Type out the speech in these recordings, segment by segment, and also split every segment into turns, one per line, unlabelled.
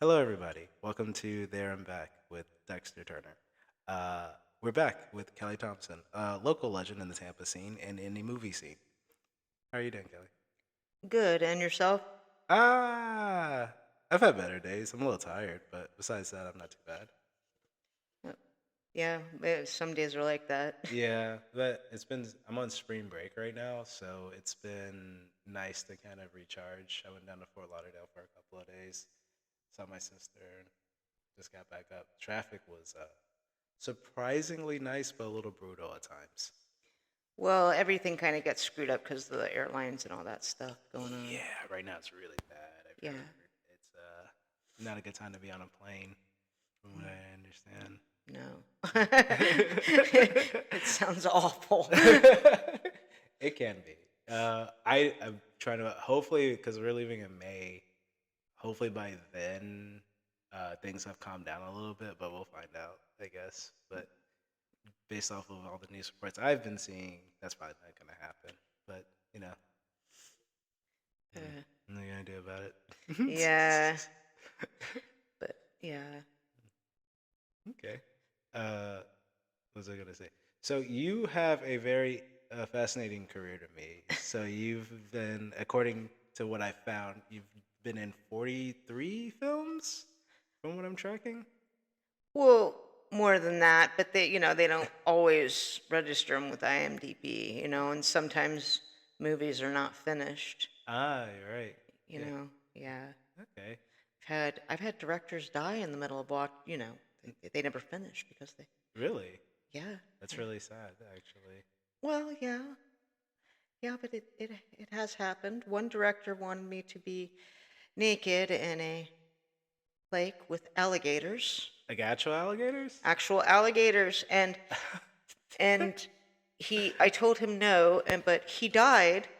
Hello, everybody. Welcome to There and Back with Dexter Turner. Uh, we're back with Kelly Thompson, a local legend in the Tampa scene and in the movie scene. How are you doing, Kelly?
Good, and yourself?
Ah, I've had better days. I'm a little tired, but besides that, I'm not too bad.
Uh, Yeah, some days are like that.
Yeah, but I'm on spring break right now, so it's been nice to kind of recharge. I went down to Fort Lauderdale for a couple of days, saw my sister, and just got back up. Traffic was surprisingly nice, but a little brutal at times.
Well, everything kind of gets screwed up because of the airlines and all that stuff going on.
Yeah, right now it's really bad. I've
Yeah,
heard it's not a good time to be on a plane, from what I understand.
no. It sounds awful.
It can be. I'm trying to hopefully because we're leaving in May. Hopefully by then things have calmed down a little bit, but we'll find out, I guess. But based off of all the news reports I've been seeing, that's probably not going to happen. But you know,
Uh,
nothing gonna do about
yeah,
it.
but yeah.
Okay. Uh, what was I gonna say? So you have a very fascinating career to me. So you've been, according to what I found, you've been in 43 films, from what I'm tracking.
Well, more than that, but they don't always register them with IMDb, and sometimes movies are not finished,
Ah, you're right.
you
Yeah.
know. Yeah.
Okay.
I've had directors die in the middle of they never finish because they
Really?
yeah,
That's
yeah.
really sad, actually.
Well, yeah. Yeah, but it has happened. One director wanted me to be naked in a lake with alligators,
Like actual alligators?
actual alligators, and I told him no, but he died.
Oh.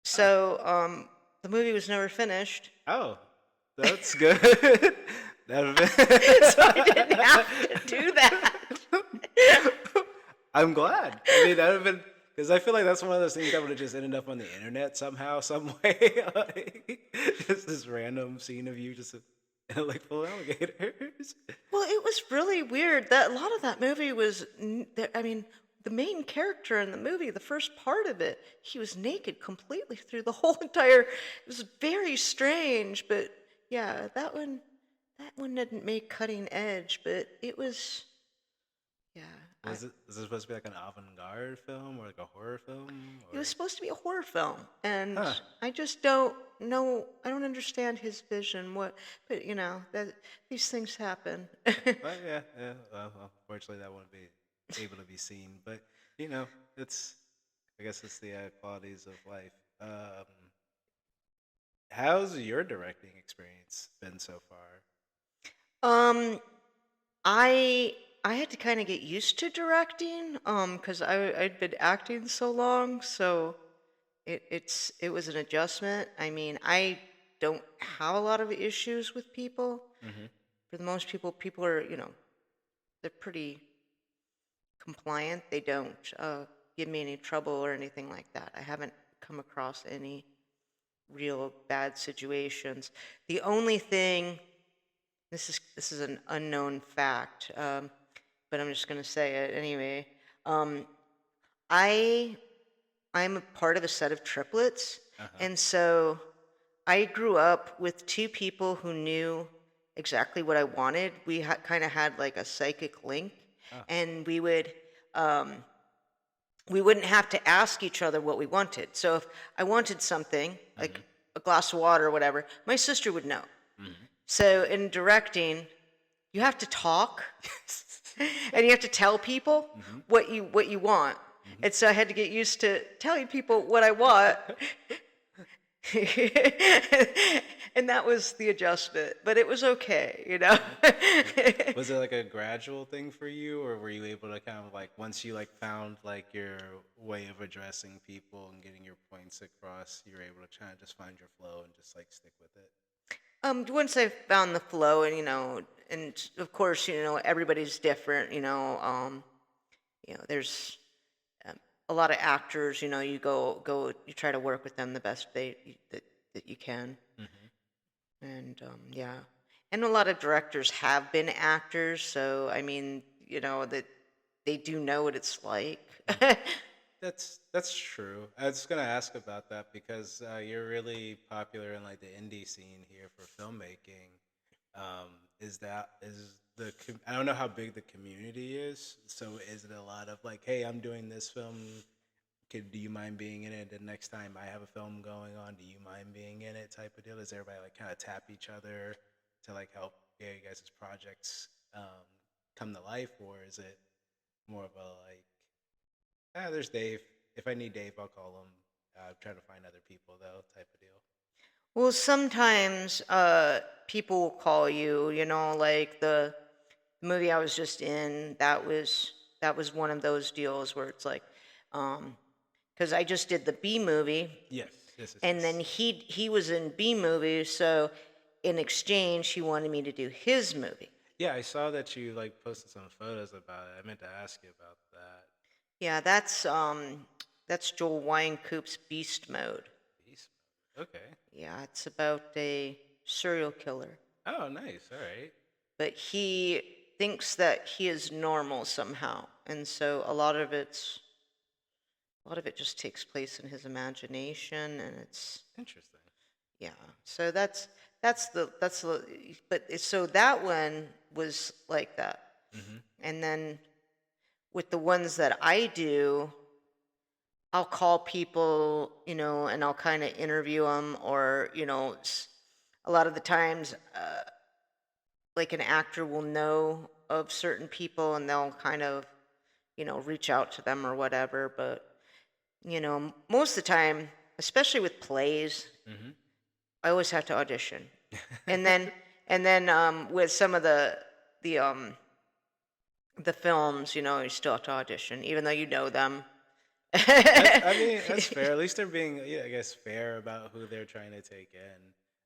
So the movie was never finished.
Oh, that's good.
So I didn't have to do that.
I'm glad. I mean, that would have been because I feel like that's one of those things that would have just ended up on the internet somehow, some way. Like, just this random scene of you just in a lake full of alligators.
Well, it was really weird. That a lot of that movie was, I mean, the main character in the movie, the first part of it, he was naked completely through the whole entire. It was very strange, but yeah, that one didn't make cutting edge, but it was, yeah,
Was it supposed to be like an avant-garde film or like a horror film
it was
or?
supposed to be a horror film, and
Huh.
I just don't know. I don't understand his vision. But that these things happen.
But yeah, yeah. Well, fortunately, that wouldn't be able to be seen. But you know, it's I guess it's the qualities of life. How's your directing experience been so far?
Um, I I had to kind of get used to directing, because I'd been acting so long, so it was an adjustment. I mean, I don't have a lot of issues with people.
Hmm.
For the most people are, they're pretty compliant. They don't give me any trouble or anything like that. I haven't come across any real bad situations. The only thing, this is an unknown fact, but I'm just going to say it anyway. Um, I I'm a part of a set of triplets,
Uh-huh.
and so I grew up with two people who knew exactly what I wanted. We kind of had like a psychic link,
Oh.
and we wouldn't have to ask each other what we wanted. So if I wanted something
Hmm.
like a glass of water or whatever, my sister would know.
Hmm.
So in directing, you have to talk and you have to tell people
Hmm.
what you want.
Hmm.
And so I had to get used to telling people what I want. And that was the adjustment, but it was okay.
Was it like a gradual thing for you, or were you able to kind of like once you like found like your way of addressing people and getting your points across, you were able to kind of just find your flow and just like stick with it?
Once I found the flow, and of course, everybody's different. There's a lot of actors. You try to work with them the best that you can.
Hmm.
And yeah, and a lot of directors have been actors, so I mean, that they do know what it's like.
Mm. That's true. I was gonna ask about that because you're really popular in like the indie scene here for filmmaking. I don't know how big the community is. So is it a lot of like, hey, I'm doing this film. Do you mind being in it? The next time I have a film going on, do you mind being in it? Type of deal. Does everybody like kind of tap each other to like help you guys' projects come to life, or is it more of a like, there's Dave. If I need Dave, I'll call him. I'm trying to find other people though, type of deal.
Well, sometimes people will call you, like the movie I was just in, that was one of those deals where it's like, because I just did the B movie,
Yes, yes, yes,
and then
yes.
he was in B movie, so in exchange he wanted me to do his movie.
Yeah, I saw that you like posted some photos about it. I meant to ask you about that.
Yeah, that's Joel Wynkoop's Beast Mode.
Beast mode. Okay.
Yeah, it's about a serial killer,
Oh, nice. All right.
but he thinks that he is normal somehow, and so a lot of it just takes place in his imagination, and it's
Interesting.
yeah. So that's the so that one was like that,
Mm-hmm.
and then with the ones that I do, I'll call people, and I'll kind of interview them, or a lot of the times, like an actor will know of certain people, and they'll kind of, reach out to them or whatever. But most of the time, especially with plays,
Mm-hmm.
I always have to audition, and then with some of the the films, you still have to audition, even though you know them.
I mean, that's fair. At least they're being, yeah, I guess, fair about who they're trying to take in,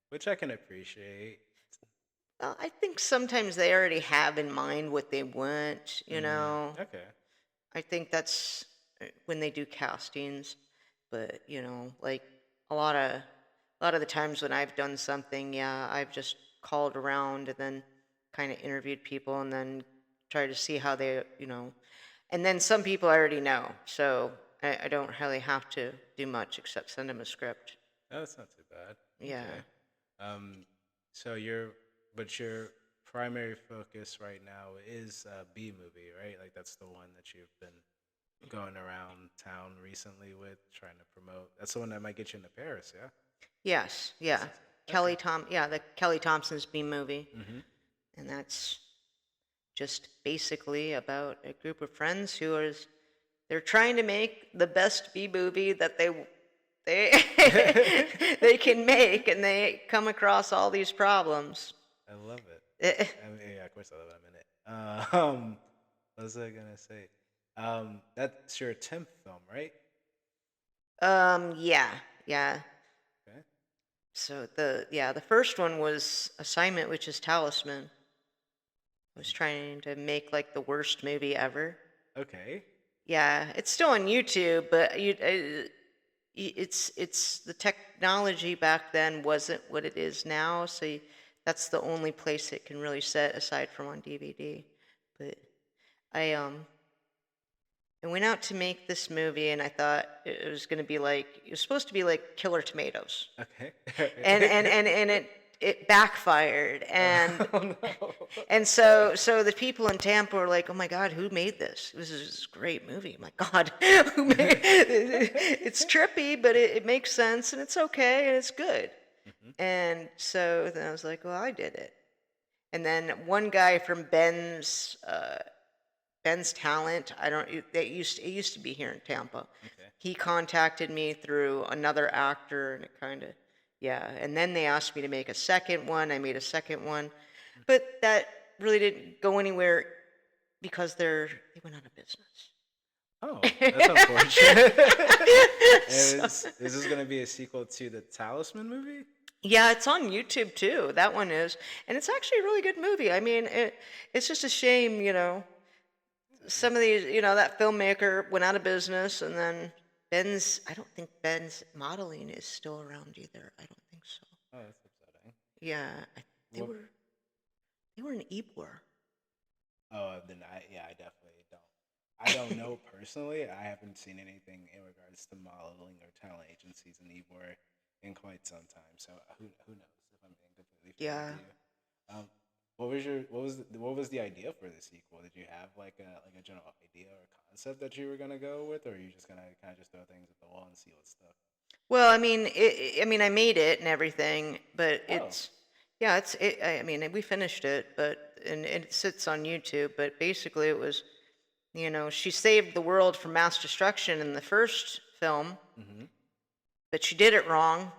which I can appreciate.
Well, I think sometimes they already have in mind what they want,
Okay.
I think that's when they do castings, but like a lot of a lot of the times when I've done something, yeah, I've just called around and then kind of interviewed people and then tried to see how and then some people I already know, so I don't really have to do much except send them a script.
Oh, that's not too bad.
Yeah.
Okay. Um, so your primary focus right now is B movie, right? Like that's the one that you've been going around town recently with, trying to promote. That's the one that might get you into Paris, yeah?
Yes.
Yes,
Yeah.
yes, yes. Okay.
Yeah, the Kelly Thompson's B movie,
Mm-hmm.
and that's just basically about a group of friends they're trying to make the best B movie that they they can make, and they come across all these problems.
I love it.
Eh,
I mean, yeah, of course I love it. I'm in it. What was I gonna say? That's your 10th film, right?
yeah, yeah.
Okay.
So the first one was Assignment, which is Talisman. I was trying to make like the worst movie ever.
Okay.
Yeah, it's still on YouTube, but it's the technology back then wasn't what it is now, so that's the only place it can really set aside from on DVD. But I I went out to make this movie, and I thought it was supposed to be like Killer Tomatoes,
Okay.
and it backfired, and
Oh no.
and so the people in Tampa were like, "Oh my God, who made this? This is a great movie. My God, who made it? It's trippy, but it makes sense, and it's okay, and it's good."
Mhm.
And so then I was like, "Well, I did it." And then one guy from Ben's Talent, I don't. It used to be here in Tampa.
Okay.
He contacted me through another actor, and it kind of, yeah. And then they asked me to make a second one. I made a second one, but that really didn't go anywhere because they went out of business.
Oh, that's unfortunate.
So,
Is this gonna be a sequel to the Talisman movie?
yeah, it's on YouTube too. That one is, and it's actually a really good movie. I mean, it's just a shame, some of these, that filmmaker went out of business, and then I don't think Ben's modeling is still around either. I don't think so.
Oh, that's upsetting.
Yeah, they
What?
were they were an Ybor.
Oh, then I definitely don't. I don't know personally. I haven't seen anything in regards to modeling or talent agencies in Ybor in quite some time. So who knows if I'm being completely fair with
Yeah.
you. Um, what was the idea for the sequel? Did you have like a general idea or concept that you were gonna go with, or are you just gonna kind of just throw things at the wall and see what stuff?
Well, I mean, I mean, I made it and everything, but
Oh.
yeah, I mean, we finished it, but and it sits on YouTube. But basically, it was, she saved the world from mass destruction in the first film,
Mm-hmm.
but she did it wrong.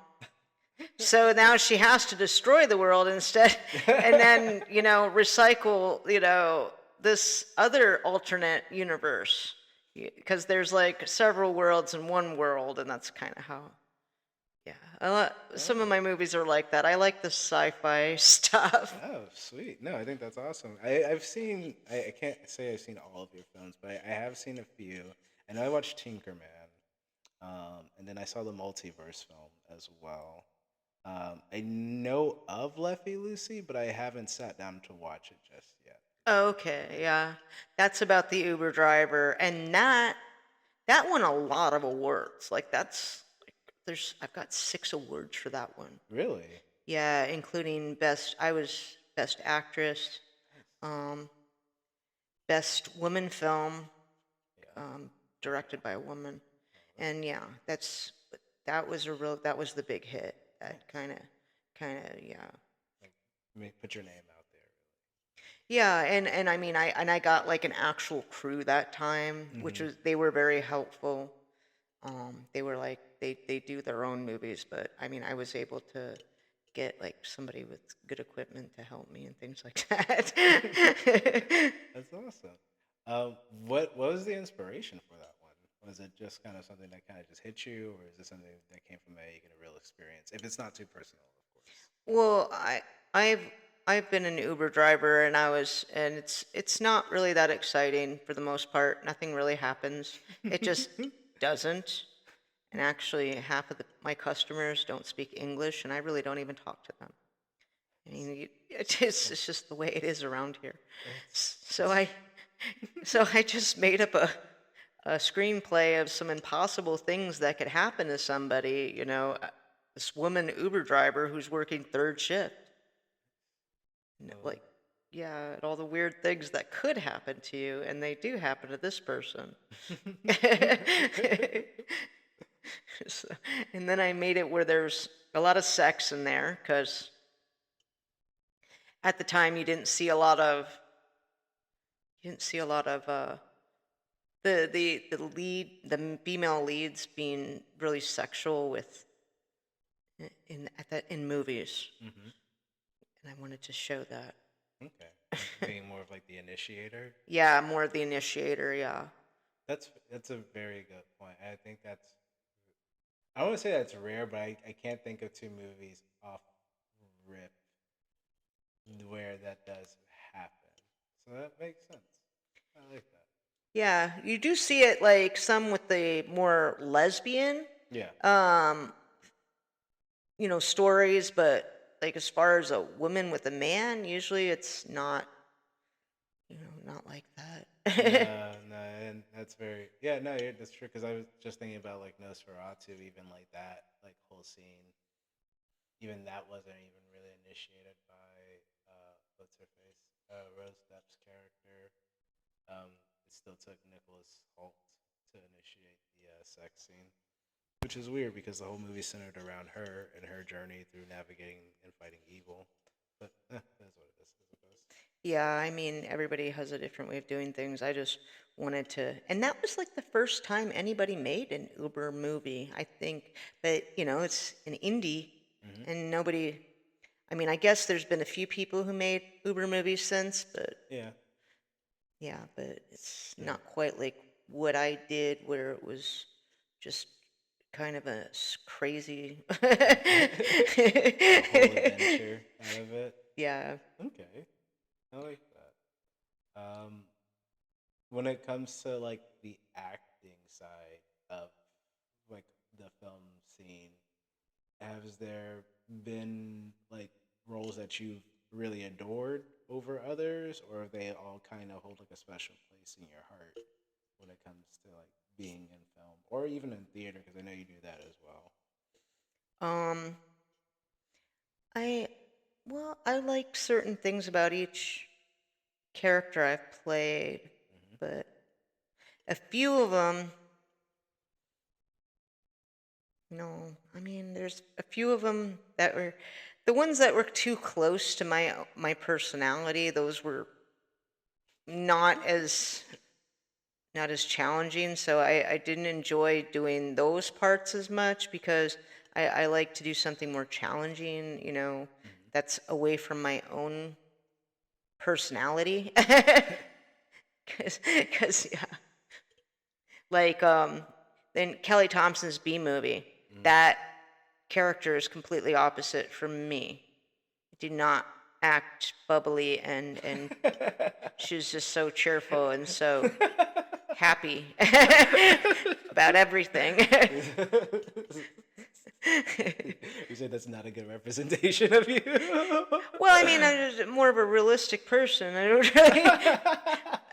So now she has to destroy the world instead, and then recycle this other alternate universe, because there's like several worlds in one world, and that's kind of how. Yeah, some of
Oh.
my movies are like that. I like the sci-fi stuff.
Oh, sweet. No, I think that's awesome. I've seen, I can't say I've seen all of your films, but I have seen a few. I know I watched Tinkerman, and then I saw the multiverse film as well. I know of Lefty Lucy, but I haven't sat down to watch it just yet.
Okay, yeah, that's about the Uber driver, and that won a lot of awards. Like I've got 6 awards for that one.
Really?
Yeah, including I was best actress,
Nice.
um, best woman film,
Yeah.
um, directed by a woman,
Oh, that's
and yeah, that was the big hit. That
nice.
yeah.
Like, put your name out there,
Yeah, and I mean I got like an actual crew that time,
really.
which
Mm-hmm.
was they were very helpful. They were like they do their own movies, but I mean I was able to get like somebody with good equipment to help me and things like that.
That's awesome. What was the inspiration for that one? Was it just kind of something that kind of just hit you, or is it something that came from a real experience? If it's not too personal, of course.
Well, I've I've been an Uber driver and it's not really that exciting for the most part. Nothing really happens. It just doesn't. And actually, half of my customers don't speak English, and I really don't even talk to them. I mean, it's just the way it is around here.
It's
S- So
it's
I so I just made up a screenplay of some impossible things that could happen to somebody. This woman Uber driver who's working third shift.
well,
Like, yeah, and all the weird things that could happen to you, and they do happen to this person. So- and then I made it where there's a lot of sex in there, because at the time you didn't see a lot of the female leads being really sexual with in movies,
hmm
and I wanted to show that.
Okay, like being more of like the initiator.
Yeah, more of the initiator. Yeah.
That's a very good point. I think that's I want to say that's rare, but I can't think of two movies off rip where that does happen. So that makes sense. I like that.
Yeah, you do see it like some with the more lesbian,
Yeah.
um, stories, but like as far as a woman with a man, usually it's not like that.
No, no, and that's very yeah, no, that's true. Because I was just thinking about like Nosferatu, even like that, like whole scene, even that wasn't even really initiated by what's her face, Rose Depp's character. It still took Nicholas Holt to initiate the sex scene, which is weird because the whole movie centered around her and her journey through navigating and fighting evil. But that's what it is, I suppose.
Yeah, I mean, everybody has a different way of doing things. I just wanted to, and that was like the first time anybody made an Uber movie, I think. But, it's an indie,
Hmm.
and nobody, I mean, I guess there's been a few people who made Uber movies since, but
Yeah.
yeah, but it's
The
not quite like what I did, where it was just kind of crazy.
a whole adventure out of it.
Yeah.
Okay, I like that. When it comes to like the acting side of like the film scene, has there been like roles that you've really adored over others, or if they all kind of hold like a special place in your heart when it comes to like being in film or even in theater? Because I know you do that as well.
Um, I well, I like certain things about each character I've played,
Hmm.
but a few of them, no, I mean, there's a few of them that were the ones that were too close to my personality. Those were not as not as challenging, so I didn't enjoy doing those parts as much because I like to do something more challenging, that's away from my own personality. Because yeah, like then Kelly Thompson's B movie,
Hmm.
that character is completely opposite from me. I do not act bubbly and she was just so cheerful and so happy about everything.
You say that's not a good representation of you.
Well, I mean, I'm just more of a realistic person. I don't really.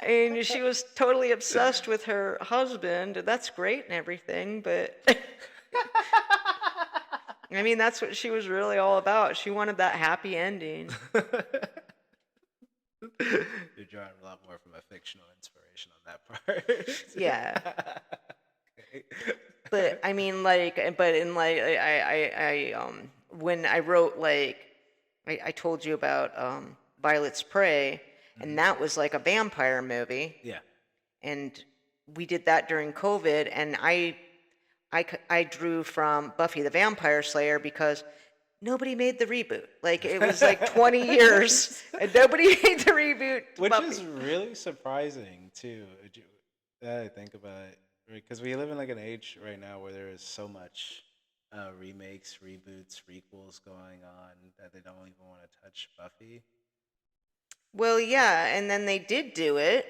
I mean, she was totally obsessed with her husband, and that's great and everything, but I mean, that's what she was really all about. She wanted that happy ending.
You're drawing a lot more from a fictional inspiration on that
Yeah.
part. Okay.
But I mean, but in like, when I wrote I told you about Violet's Prey, and
Hmm.
that was like a vampire movie,
Yeah.
and we did that during COVID, and I drew from Buffy the Vampire Slayer because nobody made the reboot. Like it was like 20 years, and nobody made the reboot to
Which
Buffy.
is really surprising too. That I think about it, because we live in like an age right now where there is so much remakes, reboots, requels going on that they don't even want to touch Buffy.
Well, yeah, and then they did do it,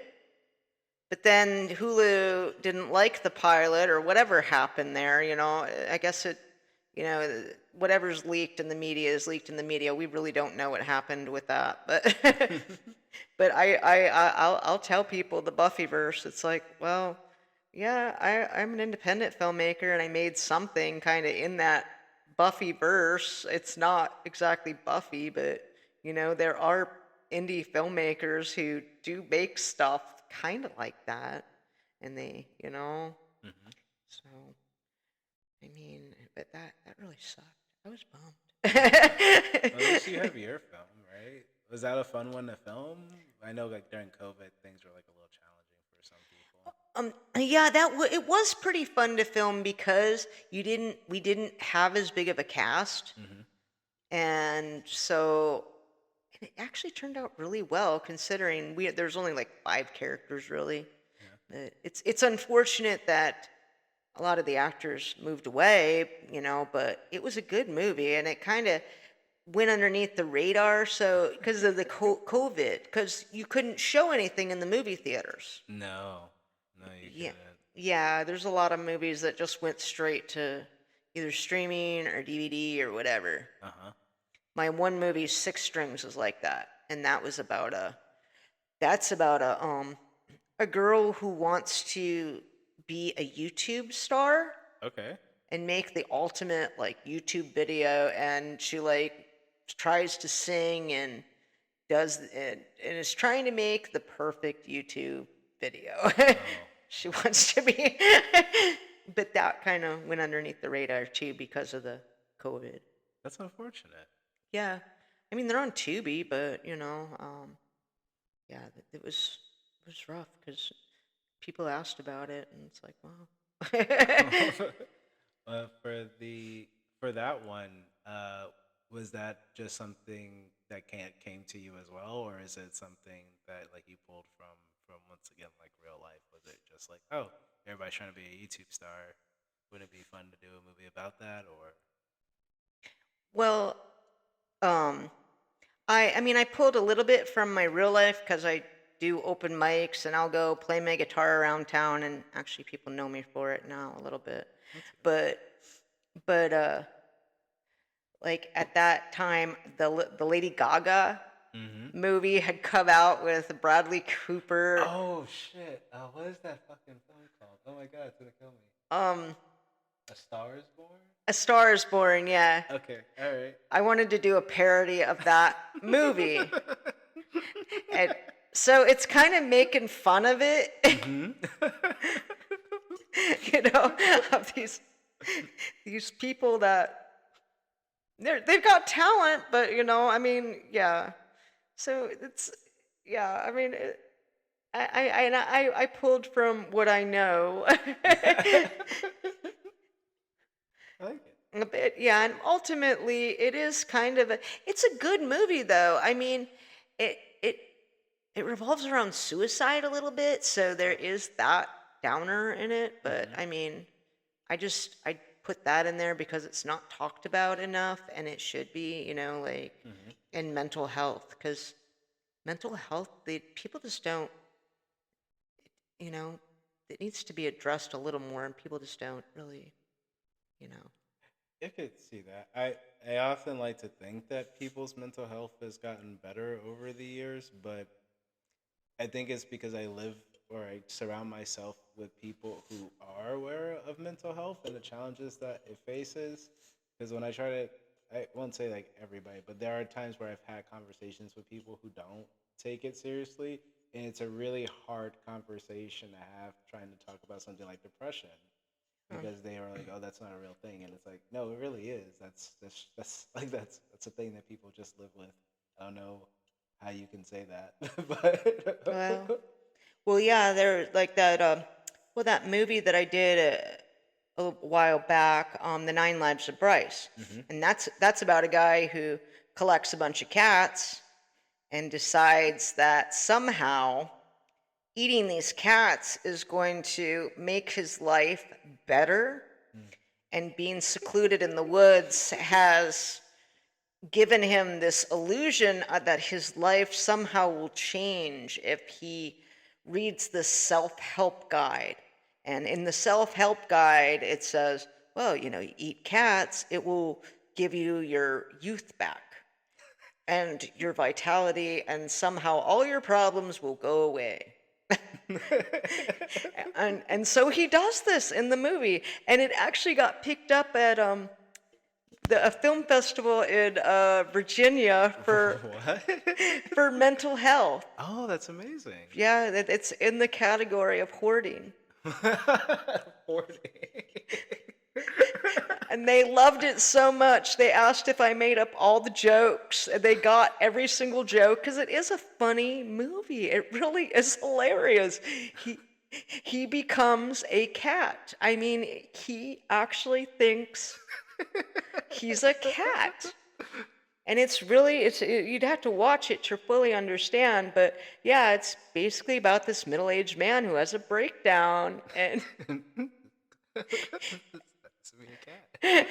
but then Hulu didn't like the pilot or whatever happened there. I guess whatever's leaked in the media is leaked in the media. We really don't know what happened with that, but but I'll tell people the Buffyverse. It's like, well, yeah, I'm an independent filmmaker and I made something kind of in that Buffyverse. It's not exactly Buffy, but there are indie filmmakers who do make stuff kind of like that, and
Hmm.
so I mean, but that really sucked. I was
Well, at least you
bummed.
have your film, right? Was that a fun one to film? I know like during COVID things were like a little challenging for some people.
Yeah, it was pretty fun to film because we didn't have as big of a cast,
Hmm.
and so and it actually turned out really well considering there's only like 5 characters really.
Yeah.
It's unfortunate that a lot of the actors moved away, but it was a good movie and it kind of went underneath the radar. So because of the COVID, because you couldn't show anything in the movie theaters.
No, no, you
Yeah,
couldn't.
yeah. There's a lot of movies that just went straight to either streaming or DVD or whatever.
Uh huh.
My one movie, Six Strings, was like that, and that was about that's about a girl who wants to be a YouTube star
Okay.
and make the ultimate like YouTube video, and she like tries to sing and does and is trying to make the perfect YouTube video.
Oh,
She
oh,
wants to be but that kind of went underneath the radar too because of the COVID.
that's unfortunate.
Yeah. I mean, they're on Tubi, but yeah, it was rough because people asked about it, and it's like, wow.
For for that one, was that just something that came to you as well, or is it something that like you pulled from once again like real life? Was it just like, oh, everybody's trying to be a YouTube star? Wouldn't it be fun to do a movie about that? Or
Well, um, I mean, I pulled a little bit from my real life because I do open mics and I'll go play my guitar around town, and actually people know me for it now a little bit.
that's good.
But but Like at that time, the Lady Gaga
Mm-hmm.
movie had come out with Bradley Cooper.
Oh shit! What is that fucking film called? Oh my god, it's gonna kill me.
Um,
A Star Is Born.
A Star Is Born. Yeah,
Okay, all right.
I wanted to do a parody of that movie, and so it's kind of making fun of it,
Mm-hmm.
of these people that they've got talent, but I mean, yeah. So it's yeah. I mean, I pulled from what I know.
I like it.
A bit, yeah, and ultimately it is kind of it's a good movie though. I mean, it it it revolves around suicide a little bit, so there
Oh.
is that downer in it, but
Mm-hmm.
I mean, I put that in there because it's not talked about enough and it should be, like
Mm-hmm.
in mental health cuz mental health, the people just don't, you know, it needs to be addressed a little more and people just don't really, you know.
I could see that. I often like to think that people's mental health has gotten better over the years, but I think it's because I live or I surround myself with people who are aware of mental health and the challenges that it faces. Because when I try to, I won't say like everybody, but there are times where I've had conversations with people who don't take it seriously, and it's a really hard conversation to have trying to talk about something like depression
Um,
because they are like, "Oh, that's not a real thing," and it's like, "No, it really is. That's like that's a thing that people just live with." I don't know how you can say that,
well,
but
well, yeah, there like that. Well, that movie that I did a while back, The Nine Lives of Bryce,
hmm
and that's about a guy who collects a bunch of cats and decides that somehow eating these cats is going to make his life better, and being secluded in the woods has given him this illusion that his life somehow will change if he reads this self-help guide. And in the self-help guide, it says, well, you eat cats, it will give you your youth back and your vitality, and somehow all your problems will go away. And so he does this in the movie, and it actually got picked up at a film festival in Virginia for
what?
for mental health.
Oh, that's amazing.
Yeah, it's in the category of hoarding.
40.
And they loved it so much, they asked if I made up all the jokes. And they got every single joke because it is a funny movie. It really is hilarious. He he becomes a cat. I mean, he actually thinks he's a cat. And you'd have to watch it to fully understand, but yeah, it's basically about this middle-aged man who has a breakdown and
That's me a cat.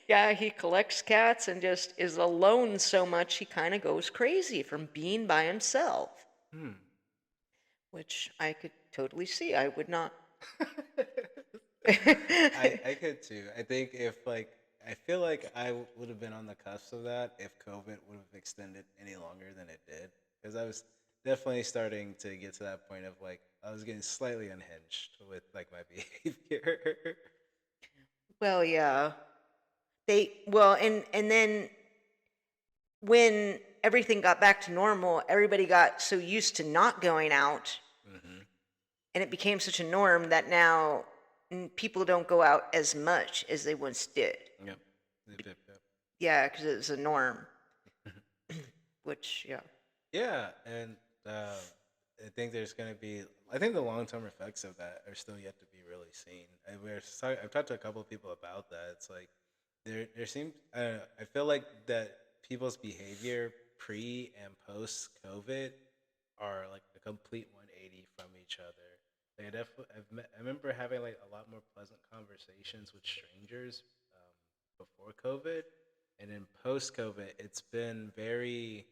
yeah, he collects cats and just is alone so much he kind of goes crazy from being by himself,
Hmm.
which I could totally see. I would not.
I could too. I think if like I feel like I would have been on the cusp of that if COVID would have extended any longer than it did, because I was definitely starting to get to that point of like I was getting slightly unhinged with like my behavior.
Well, yeah. And then when everything got back to normal, everybody got so used to not going out,
hmm
and it became such a norm that now people don't go out as much as they once did.
Yep. Yep, yep, yep.
Yeah, because it was a norm, which, yeah.
Yeah, and uh, I think there's going to be. I think the long term effects of that are still yet to be really seen. I've talked to a couple of people about that. It's like there seems. I feel like that people's behavior pre and post COVID are like a complete 180 from each other. Like I remember having like a lot more pleasant conversations with strangers before COVID, and then post COVID, it's been very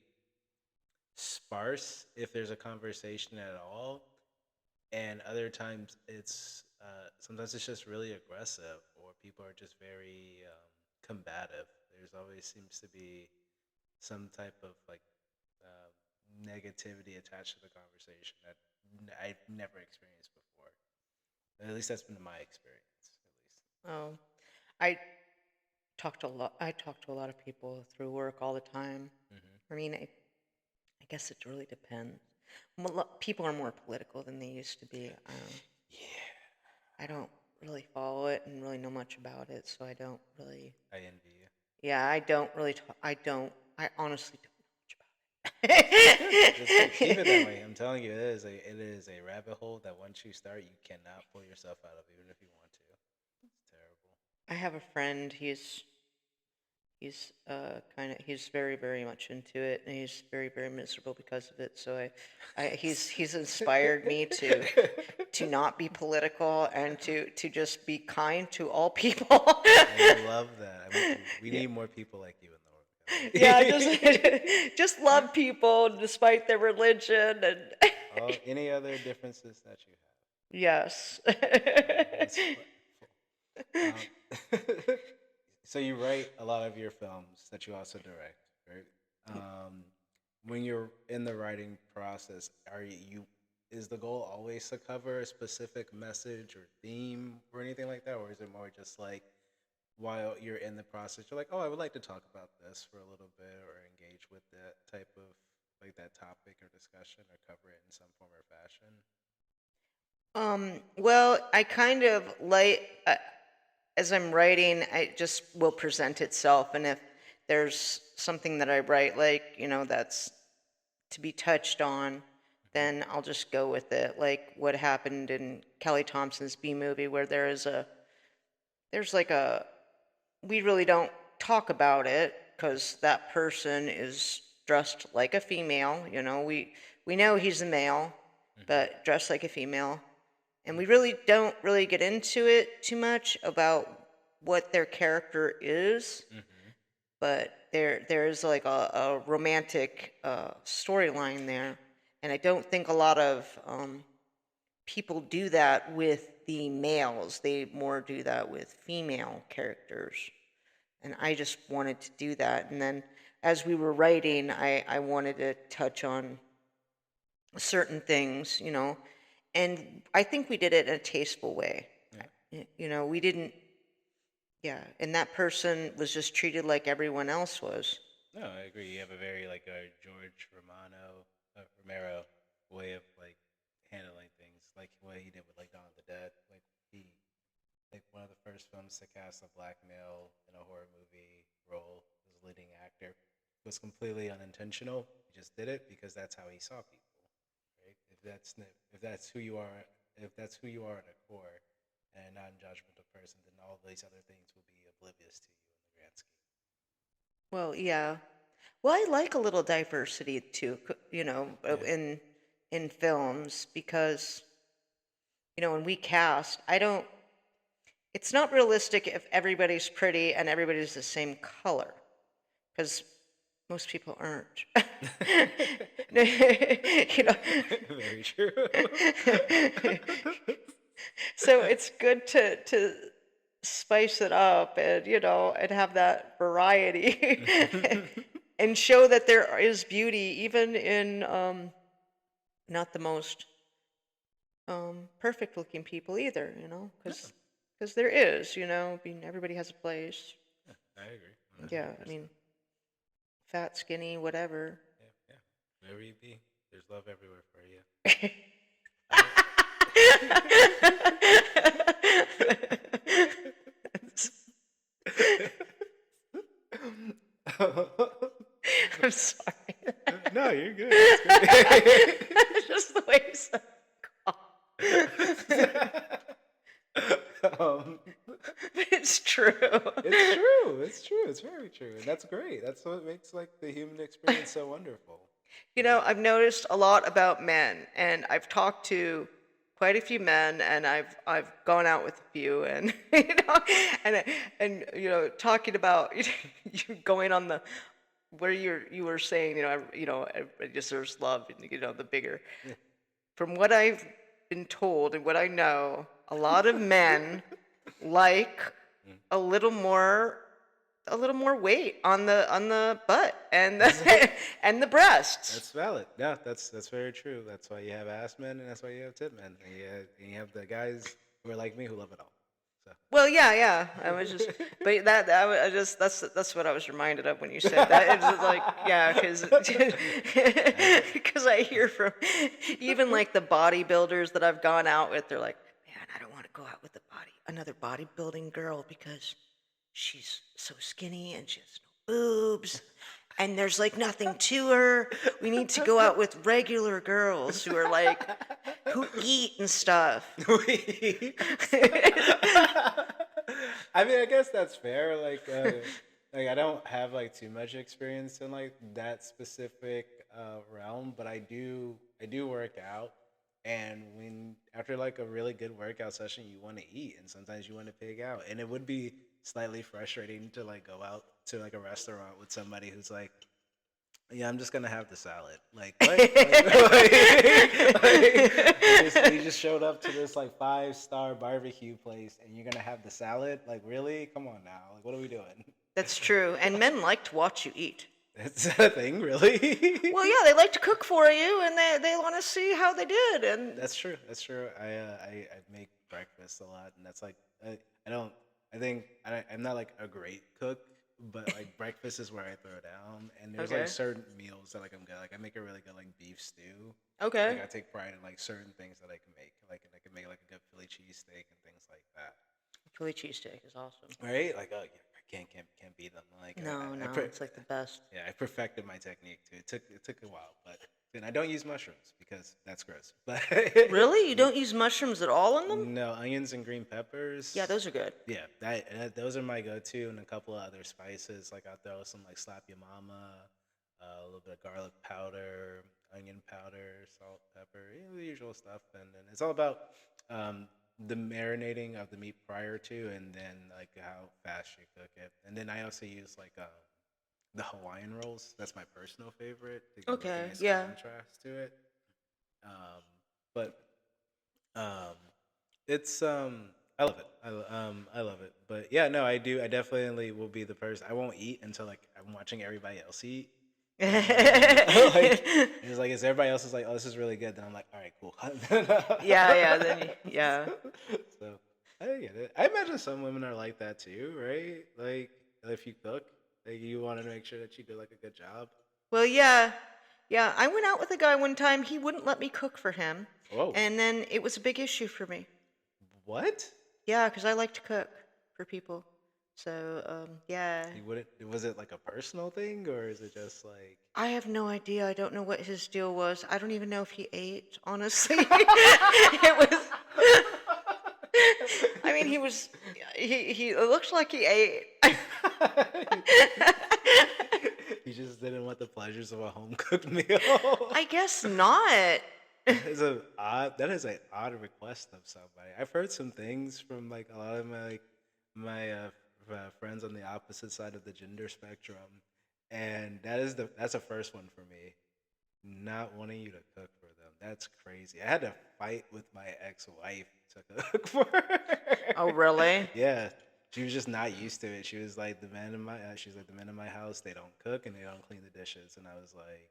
sparse if there's a conversation at all, and other times it's sometimes it's just really aggressive, or people are just very combative. There's always seems to be some type of like uh, negativity attached to the conversation that I've never experienced before. At least that's been my experience. At least.
Oh, I I talk to a lot of people through work all the time.
Hmm.
I mean, I guess it really depends. People are more political than they used to be.
Yeah,
I don't really follow it and really know much about it, so I don't really.
I envy you.
Yeah, I don't really. I don't. I honestly don't know
It's good. It's good.
much
Keep
about
it that
it.
way. I'm telling you, it is a rabbit hole that once you start, you cannot pull yourself out of, even if you want to. It's terrible.
I have a friend. He's kind of he's very very much into it, and he's very very miserable because of it. So he's inspired me to not be political and to just be kind to all people.
I love that. We
Yeah.
need more people like you in the world,
Yeah,
Kelly.
just love people despite their religion and
Any other differences that you
yes.
have? That's wonderful. So you write a lot of your films that you also direct, right? Um, when you're in the writing process, is the goal always to cover a specific message or theme or anything like that, or is it more just like while you're in the process, you're like, oh, I would like to talk about this for a little bit or engage with that type of like that topic or discussion or cover it in some form or fashion?
Well, I kind of like as I'm writing, I just will present itself, and if there's something that I write like, that's to be touched on,
Hmm.
then I'll just go with it. Like what happened in Kelly Thompson's B movie, where there's like a we really don't talk about it because that person is dressed like a female. We know he's a male,
Hmm.
but dressed like a female, and we really don't really get into it too much about what their character is.
Hmm.
But there is like a romantic storyline there, and I don't think a lot of people do that with the males. They more do that with female characters, and I just wanted to do that. And then as we were writing, I wanted to touch on certain things, and I think we did it in a tasteful way.
Yeah.
We didn't, yeah, and that person was just treated like everyone else was.
No, I agree. You have a very like a George Romero way of like handling things, like what he did with like Dawn of the Dead. He like one of the first films to cast a black male in a horror movie role as a leading actor. It was completely unintentional. He just did it because that's how he saw people. Right? If that's who you are, if that's who you are at a core, and a non-judgmental person, then all these other things will be oblivious to you in the grand scheme.
Well, yeah. Well, I like a little diversity too,
Yeah.
in films because, when we cast, I don't it's not realistic if everybody's pretty and everybody's the same color because most people aren't. you know.
Very true.
So it's good to spice it up and and have that variety and show that there is beauty even in not the most perfect looking people either,
No,
because there is, I mean everybody has a place.
I agree,
Yeah, I
100%.
mean fat, skinny, whatever.
Yeah, yeah. Wherever you be, there's love everywhere for you. All right.
I'm sorry.
No, you're good. It's great.
It's just the way you said
um,
but it's true.
it's true. It's true. It's very true, and that's great. That's what makes like the human experience so wonderful.
I've noticed a lot about men, and I've talked to quite a few men, and I've gone out with a few, and talking about you going on the where you were saying, everybody deserves love, and the bigger.
Yeah.
From what I've been told and what I know, a lot of men like a little more a little more weight on the butt and
That's
the and the breasts.
that's valid. Yeah, that's very true. That's why you have ass men, and that's why you have tit men, and you have the guys who are like me who love it all. So.
Well, yeah, yeah. I was just, but I just that's what I was reminded of when you said that. It's just like, yeah, because
I,
because I hear from even like the bodybuilders that I've gone out with. They're like, man, I don't want to go out with another bodybuilding girl because she's so skinny and she has no boobs. And there's like nothing to her. We need to go out with regular girls who are like, who eat and stuff.
I mean, I guess that's fair. Like I don't have like too much experience in like that specific realm, but I do work out, and when after like a really good workout session, you want to eat, and sometimes you want to pig out, and it would be slightly frustrating to like go out to like a restaurant with somebody who's like, yeah, I'm just gonna have the salad. Like what? You just showed up to this like 5-star barbecue place and you're gonna have the salad? Like really? Come on now. Like what are we doing?
That's true. And men like to watch you eat.
That's a thing, really?
Well, yeah, they like to cook for you, and they want to see how they did. And
That's true. That's true. I make breakfast a lot, and that's like I don't. I think I'm not like a great cook, but like breakfast is where I throw down. And there's like
okay,
certain meals that like I'm good. Like I make a really good like beef stew.
okay,
Like I take pride in like certain things that I can make. Like I can make like a good Philly cheesesteak and things like that.
Philly cheesesteak is awesome.
Right? Like oh yeah, I can't beat them. Like
No, no, it's like the best.
yeah, I perfected my technique too. It took a while, but then I don't use mushrooms because that's gross. But
Really, you don't use mushrooms at all in them?
no, onions and green
Yeah,
peppers.
those are good.
Yeah, those are my go-to, and a couple of other spices. Like I'll throw some like slap your mama, a little bit of garlic powder, onion powder, salt, pepper, the usual stuff. And then it's all about um, the marinating of the meat prior to, and then like how fast you cook it. And then I also use like the Hawaiian rolls. That's my personal favorite to give like a
Okay,
nice
yeah.
contrast to it. Um, but um, it's I love it. But yeah, no, I do. I definitely will be the person. I won't eat until like I'm watching everybody else eat. And then like it's like as everybody else is like, oh, this is really good. Then I'm like, all right, cool.
Yeah, yeah, yeah.
So I get it. I imagine some women are like that too, right? Like if you cook, like you want to make sure that you do like a good job.
Well, yeah, yeah. I went out with a guy one time. He wouldn't let me cook for him,
Whoa,
and then it was a big issue for me.
what?
Yeah, because I like to cook for people. So, yeah.
You wouldn't? Was it like a personal thing, or is it just like?
I have no idea. I don't know what his deal was. I don't even know if he ate, honestly. It was, I mean, he it looks like he ate.
You just didn't want the pleasures of a home cooked meal.
I guess not.
That is an odd request of somebody. I've heard some things from like a lot of my friends on the opposite side of the gender spectrum, and that's the first one for me. Not wanting you to cook for them. That's crazy. I had to fight with my ex-wife to cook for her.
Oh, really?
Yeah, she was just not used to it. She was like she's like the men in my house. They don't cook and they don't clean the dishes. And I was like,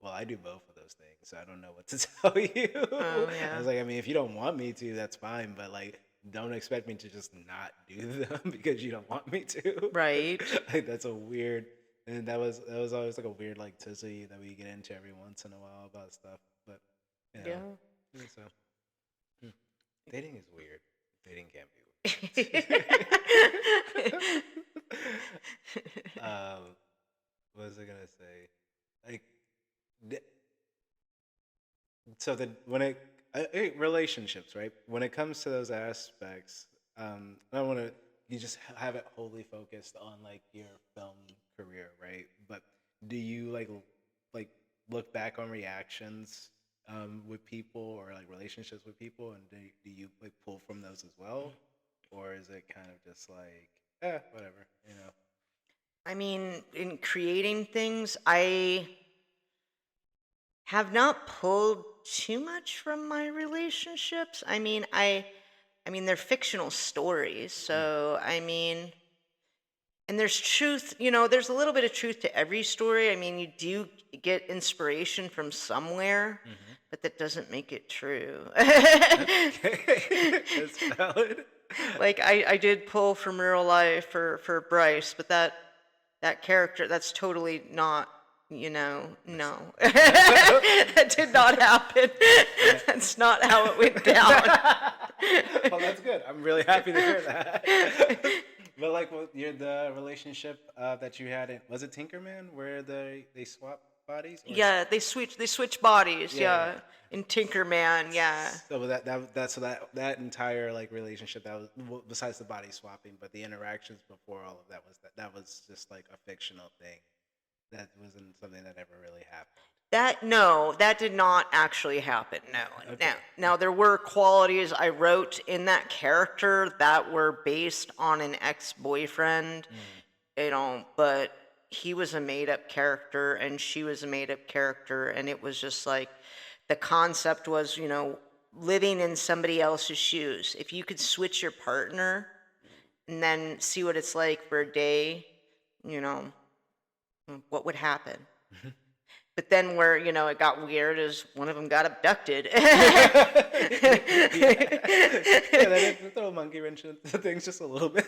well, I do both of those things, so I don't know what to tell you.
Oh,
I
yeah.
was like, I mean, if you don't want me to, that's fine, but like, don't expect me to just not do them because you don't want me to.
Right.
Like that's a weird, and that was always like a weird like tizzy that we get into every once in a while about stuff. But you know,
Yeah.
so hmm, dating is weird. Dating can be um, what was I gonna say? Like, th- so when relationships, right? When it comes to those aspects, I don't want to. You just have it wholly focused on like your film career, right? But do you like look back on reactions with people or like relationships with people, and do you like pull from those as well, or is it kind of just like whatever, you know?
I mean, in creating things, I have not pulled too much from my relationships. I mean they're fictional stories,
Mm.
so I mean, And there's truth, there's a little bit of truth to every story. I mean, you do get inspiration from somewhere,
Hmm.
but that doesn't make it true.
Okay, that's valid.
Like I did pull from real life for Bryce, but that character, that's totally not,
That's
no. That did not happen.
that.
That's not how it went down.
Well, that's good. I'm really happy to hear that. But like, the relationship that you had, was it Tinkerman, where they swap bodies, or
Yeah, they switch bodies,
yeah, yeah.
yeah. In Tinkerman, yeah.
So that entire like relationship, that was besides the body swapping, but the interactions before all of that was just like a fictional thing. That wasn't something that ever really happened.
No, that did not actually happen. No. Now,
Okay.
now there were qualities I wrote in that character that were based on an ex-boyfriend,
Mm.
but he was a made-up character and she was a made-up character, and it was just like the concept was, living in somebody else's shoes. If you could switch your partner and then see what it's like for a day, you know, what would happen? But then where, it got weird is one of them got abducted.
Yeah, that did throw a monkey wrench into things just a little bit.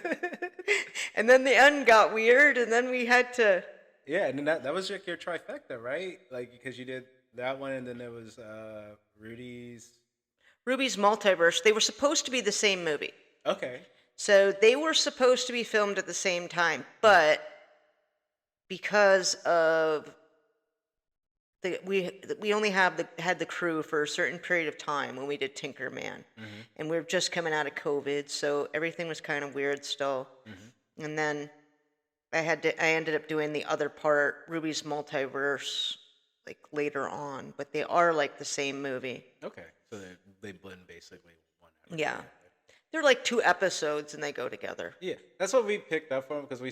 And then the end got weird, and then we had to.
Yeah, and then that was like your trifecta, right? Like because you did that one, and then there was Rudy's.
Ruby's Multiverse, they were supposed to be the same movie.
Okay.
So they were supposed to be filmed at the same time,
Mm.
but because of we only had the crew for a certain period of time when we did Tinker Man,
Mhm.
and we were just coming out of COVID, so everything was kind of weird still.
Mhm.
And then I ended up doing the other part, Ruby's Multiverse, like later on, but they are like the same movie.
Okay. So they blend basically one after the
Yeah,
other.
they're like 2 episodes and they go together.
Yeah, that's what we picked up from because we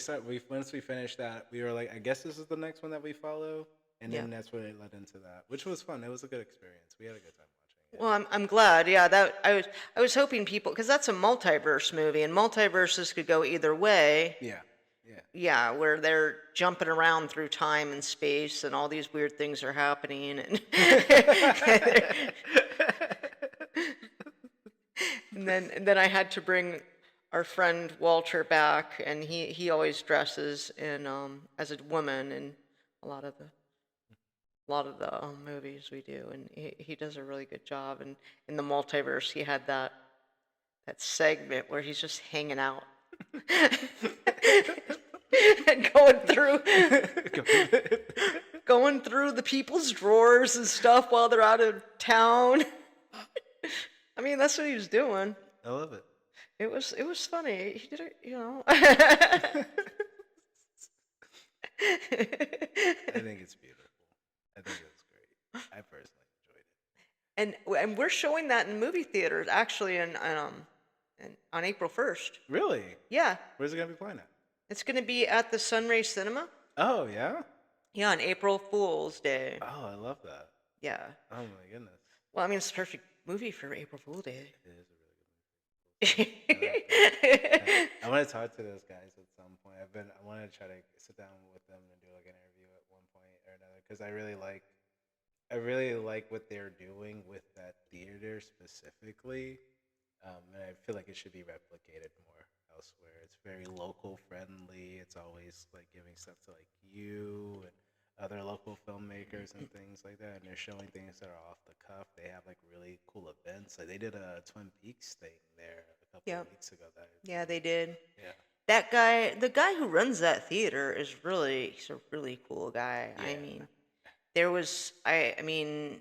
once we finished that, we were like, I guess this is the next one that we follow, and
Yeah.
then that's where it led into that, which was fun. It was a good experience. We had a good time watching it.
Well, I'm glad. Yeah, that I was hoping people, because that's a multiverse movie, and multiverses could go either way.
Yeah, yeah.
Yeah, where they're jumping around through time and space, and all these weird things are happening, and and then I had to bring our friend Walter back, and he always dresses in as a woman in a lot of the movies we do, and he does a really good job. And in the multiverse, he had that segment where he's just hanging out and going through the people's drawers and stuff while they're out of town. I mean, that's what he was doing.
I love it.
It was funny. He did it.
I think it's beautiful. I think it was great. I personally enjoyed
And we're showing that in movie theaters actually on April 1st.
it. Really?
Yeah,
Where's it gonna be playing at?
it's going to be at the Sunray Cinema.
Oh yeah.
Yeah, on April Fool's Day.
Oh, I love that.
Yeah.
Oh my goodness.
Well, I mean, it's a perfect movie for April Fool's Day.
It is a really good movie. I want to talk to those guys at some point. I want to try to sit down with them and do like an interview at one point or another because I really like what they're doing with that theater specifically, and I feel like it should be replicated more elsewhere. It's very local friendly. It's always like giving stuff to like you and other local filmmakers and things like that, and they're showing things that are off the cuff. They have like really cool events. Like they did a Twin Peaks thing there a couple of
Yep.
weeks ago.
Yeah, they did.
Yeah,
The guy who runs that theater he's a really cool guy. I
yeah.
mean, I mean,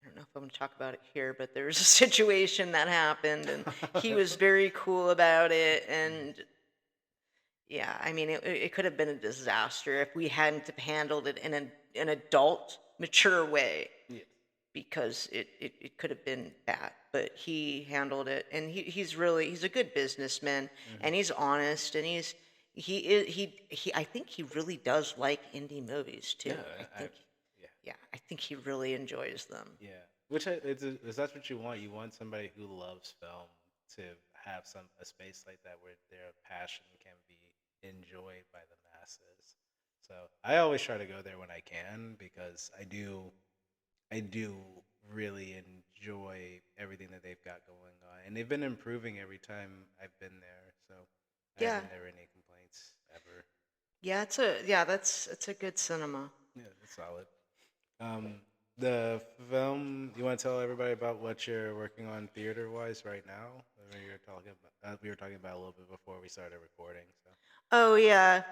I don't know if I'm going to talk about it here, but there was a situation that happened, and he was very cool about it. And yeah, I mean, it could have been a disaster if we hadn't have handled it in an adult, mature way,
Yeah.
because it could have been bad. But he handled it, and he's a good businessman,
Hmm.
and he's honest, and he I think he really does like indie movies too.
Yeah,
I think
yeah,
Yeah, I think he really enjoys them.
yeah. Is that's what you want? You want somebody who loves film to have a space like that where their passion can be enjoyed by the masses. So I always try to go there when I can because I do really enjoy everything that they've got going on, and they've been improving every time I've been there. So I
Yeah.
haven't never any complaints ever.
Yeah, that's it's a good cinema.
Yeah, that's solid. Um, the film. You want to tell everybody about what you're working on theater wise right now? We were talking about a little bit before we started recording. So.
Oh yeah.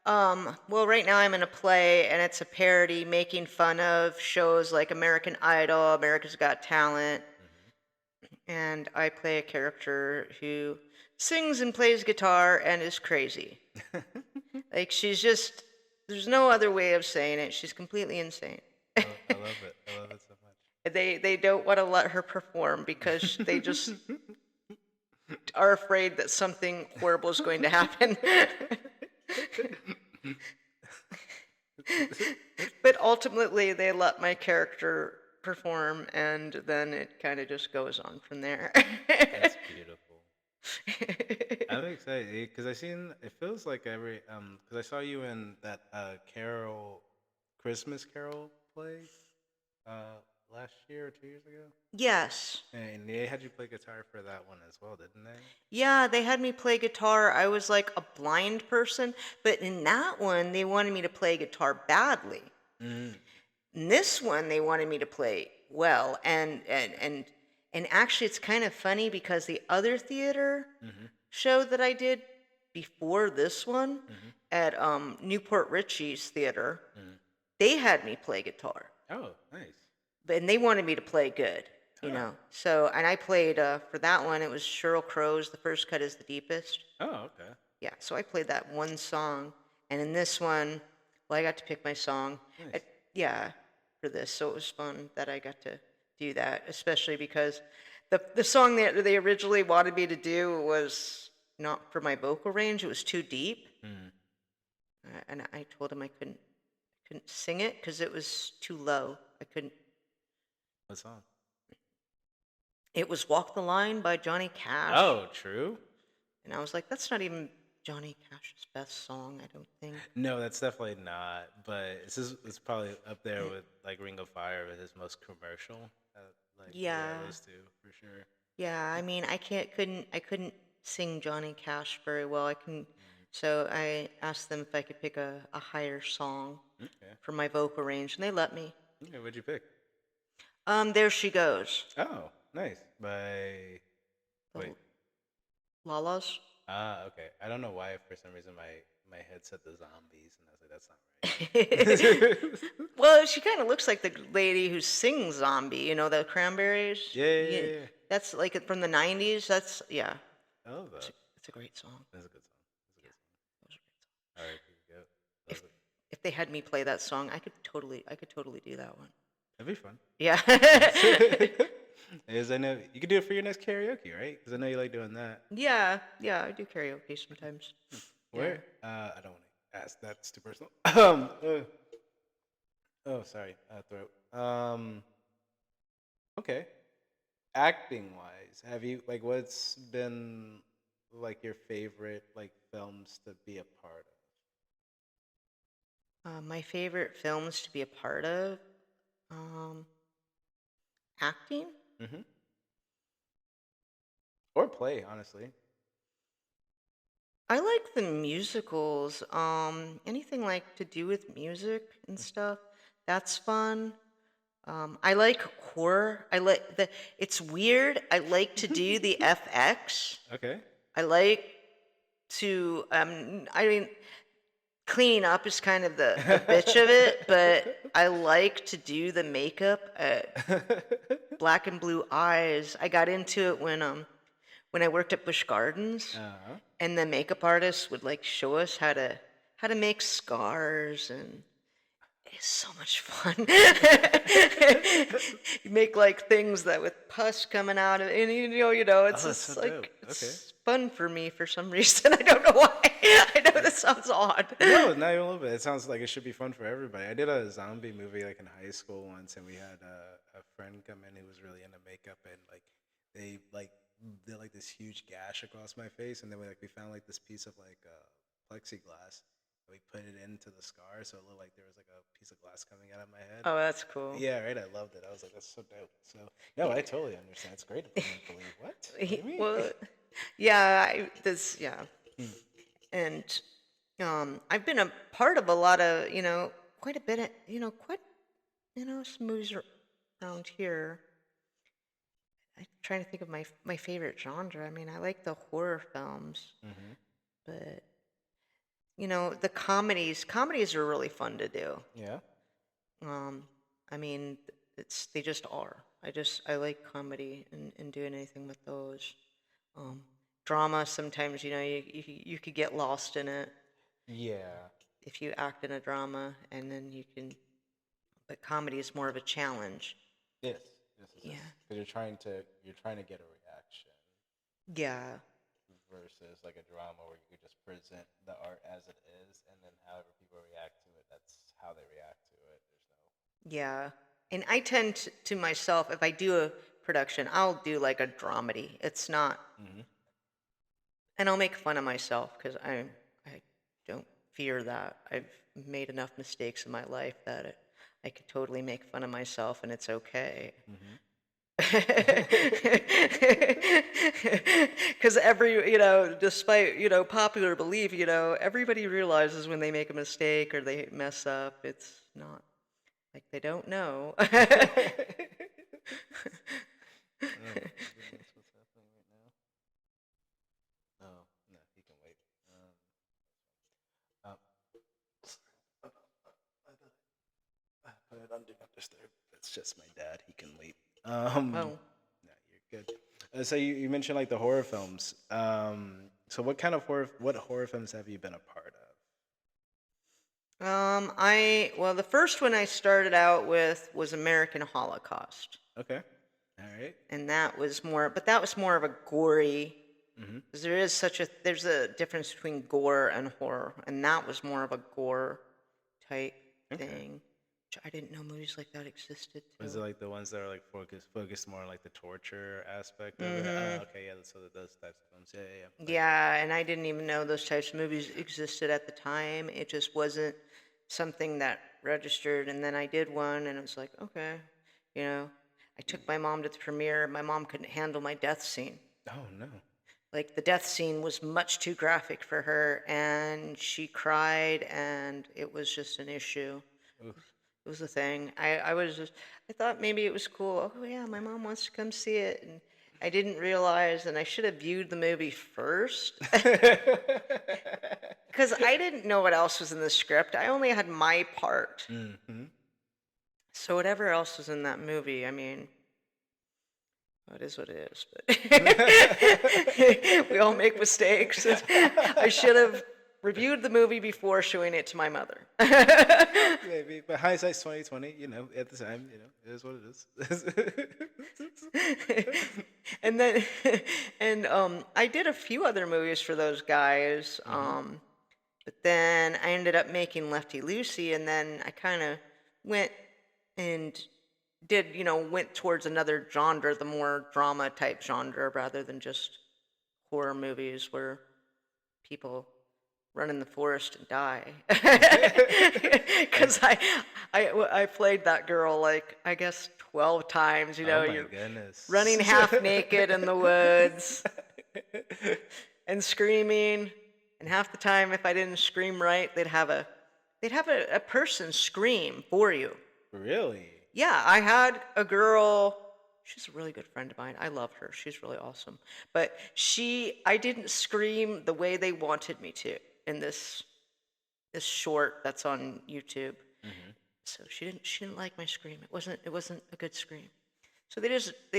Well, right now I'm in a play, and it's a parody making fun of shows like American Idol, America's Got Talent, and I play a character who sings and plays guitar and is crazy. Like she's just there's no other way of saying it. She's completely insane.
I love it. I love it so
They don't want to let her perform because they just are afraid that something horrible is going to happen. But ultimately, they let my character perform, and then it kind of just goes on from there.
That's beautiful. I'm excited because I seen it feels like every because I saw you in that Carol Christmas Carol play uh last year or 2 years ago,
Yes.
and they had you play guitar for that one as well, didn't they?
Yeah, they had me play guitar. I was like a blind person, but in that one, they wanted me to play guitar badly.
Mm-hmm.
In this one, they wanted me to play well, and actually, it's kind of funny because the other theater
Mm-hmm.
show that I did before this one
Mm-hmm.
at Newport Richie's theater,
Mm-hmm.
they had me play guitar,
Oh, nice.
and they wanted me to play good, you
Huh.
know. So, and I played for that one. It was Sheryl Crow's "The First Cut Is the Deepest."
Oh, okay.
Yeah, so I played that one song, and in this one, well, I got to pick my song.
Nice.
uh, yeah, for this, so it was fun that I got to do that, especially because the song that they originally wanted me to do was not for my vocal range. It was too deep,
Mm.
and I told him I couldn't sing it because it was too low. I couldn't.
What song?
It was "Walk the Line" by Johnny Cash,
Oh, true.
and I was like, that's not even Johnny Cash's best song, I don't think.
No, that's definitely not. But it's probably up there with like Ring of Fire with his most commercial. Like yeah,
Yeah.
those two for sure.
Yeah, I mean, I couldn't sing Johnny Cash very well.
Mm.
So I asked them if I could pick a higher song
Okay.
for my vocal range, and they let me.
Okay, what'd you pick?
There She Goes,
Oh, nice. By
the
wait.
Lalas.
Ah, okay. I don't know why for some reason my head said the zombies and I was like, that's not right.
Well, she kind of looks like the lady who sings "Zombie." You know, the Cranberries.
Yeah, yeah,
Yeah,
yeah, yeah.
that's like it from the '90s. That's yeah.
I love
It's
that.
it's a great song.
That's a good song. That's a
Yeah,
good song.
that was a great song.
All right, good.
If
Love it.
if they had me play that song, I could totally do that one.
That'd be fun.
Yeah.
As I know, you could do it for your next karaoke, right? Because I know you like doing that.
Yeah, yeah, I do karaoke sometimes. Yeah.
Where? I don't want to ask. That's too personal. Oh, sorry, throat. Okay. Acting wise, have you like what's been like your favorite like films to be a part
My favorite films to be a part of, um, acting.
of? Or play, honestly.
I like the musicals. Anything like to do with music and stuff. That's fun. I like horror. I like the. It's weird. I like to do the FX.
Okay.
I like to. I mean, cleaning up is kind of the bitch of it, but I like to do the makeup. Black and Blue Eyes. I got into it when I worked at Busch Gardens,
Uh-huh.
and the makeup artist would like show us how to make scars, and it's so much fun. You make like things that with pus coming out of, and
Oh,
it's
that's so
just
dope.
like
Okay.
it's fun for me for some reason. I don't know why. I know this sounds odd.
No, not even a little bit. It sounds like it should be fun for everybody. I did a zombie movie like in high school once, and we had a friend come in who was really into makeup, and they did like this huge gash across my face, and then we found like this piece of like plexiglass. We put it into the scar, so it looked like there was like a piece of glass coming out of my head.
Oh, that's cool.
Yeah, right. I loved it. I was like, that's so dope. So no, I totally understand. It's great to make believe. What? What do you mean?
Well, yeah, yeah.
Hmm.
And I've been a part of a lot of, quite a bit of, some movies around here. I'm trying to think of my favorite genre. I mean, I like the horror films,
Mm-hmm.
but the comedies are really fun to do.
Yeah.
Um, I mean, they just are. I like comedy and doing anything with those. Um, Drama sometimes, you could get lost in it
Yeah.
if you act in a drama, and then you can. But comedy is more of a challenge.
Yes. Yes. Yes.
Yeah.
Because you're trying to get a reaction
Yeah.
versus like a drama where you could just present the art as it is, and then however people react to it, that's how they react to it.
Yeah. And I tend to myself, if I do a production, I'll do like a dramedy. It's not,
There's no.
and I'll make fun of myself because I don't fear that. I've made enough mistakes in my life that I could totally make fun of myself and it's okay.
Mm-hmm.
Because despite, popular belief, everybody realizes when they make a mistake or they mess up, it's not like they don't know.
Oh, goodness, what's happening right now? Oh, no, he can wait. Um, put it on Do Not Disturb. That's just my dad. He can wait.
Oh.
No, you're good. So you mentioned like the horror films. So what kind of what horror films have you been a part
Well, the first one I started out with was American Holocaust,
of? Okay. All right.
and that was more of a gory.
Mm-hmm.
Because there's a difference between gore and horror, and that was more of a gore type
Okay.
thing. Which I didn't know movies like that existed
Was
too.
it like the ones that are like focused more on like the torture aspect of it?
Mm-hmm.
Oh, okay, yeah. So those types of films. Yeah, yeah, yeah.
Yeah, and I didn't even know those types of movies existed at the time. It just wasn't something that registered. And then I did one, and it was like, okay, I took my mom to the premiere. My mom couldn't handle my death scene.
Oh no.
Like the death scene was much too graphic for her, and she cried, and it was just an issue.
Oof.
It was a thing. I thought maybe it was cool. Oh yeah, my mom wants to come see it, and I didn't realize, and I should have viewed the movie first, because I didn't know what else was in the script. I only had my part.
Mm-hmm.
So whatever else was in that movie, I mean, well, it is what it is. But we all make mistakes. I should have reviewed the movie before showing it to my mother.
Maybe, but hindsight's 2020. At the time, it is what it is.
And then, I did a few other movies for those guys.
Mm-hmm.
But then I ended up making Lefty Lucy, and then I kind of went and went towards another genre, the more drama type genre, rather than just horror movies where people run in the forest and die. Because I played that girl like, I guess, 12 times,
Oh my
you're
goodness.
running half naked in the woods and screaming. And half the time, if I didn't scream right, they'd have a person scream for you.
Really?
Yeah, I had a girl. She's a really good friend of mine. I love her. She's really awesome. But I didn't scream the way they wanted me to in this short that's on YouTube.
Mm-hmm.
So she didn't like my scream. It wasn't a good scream. So they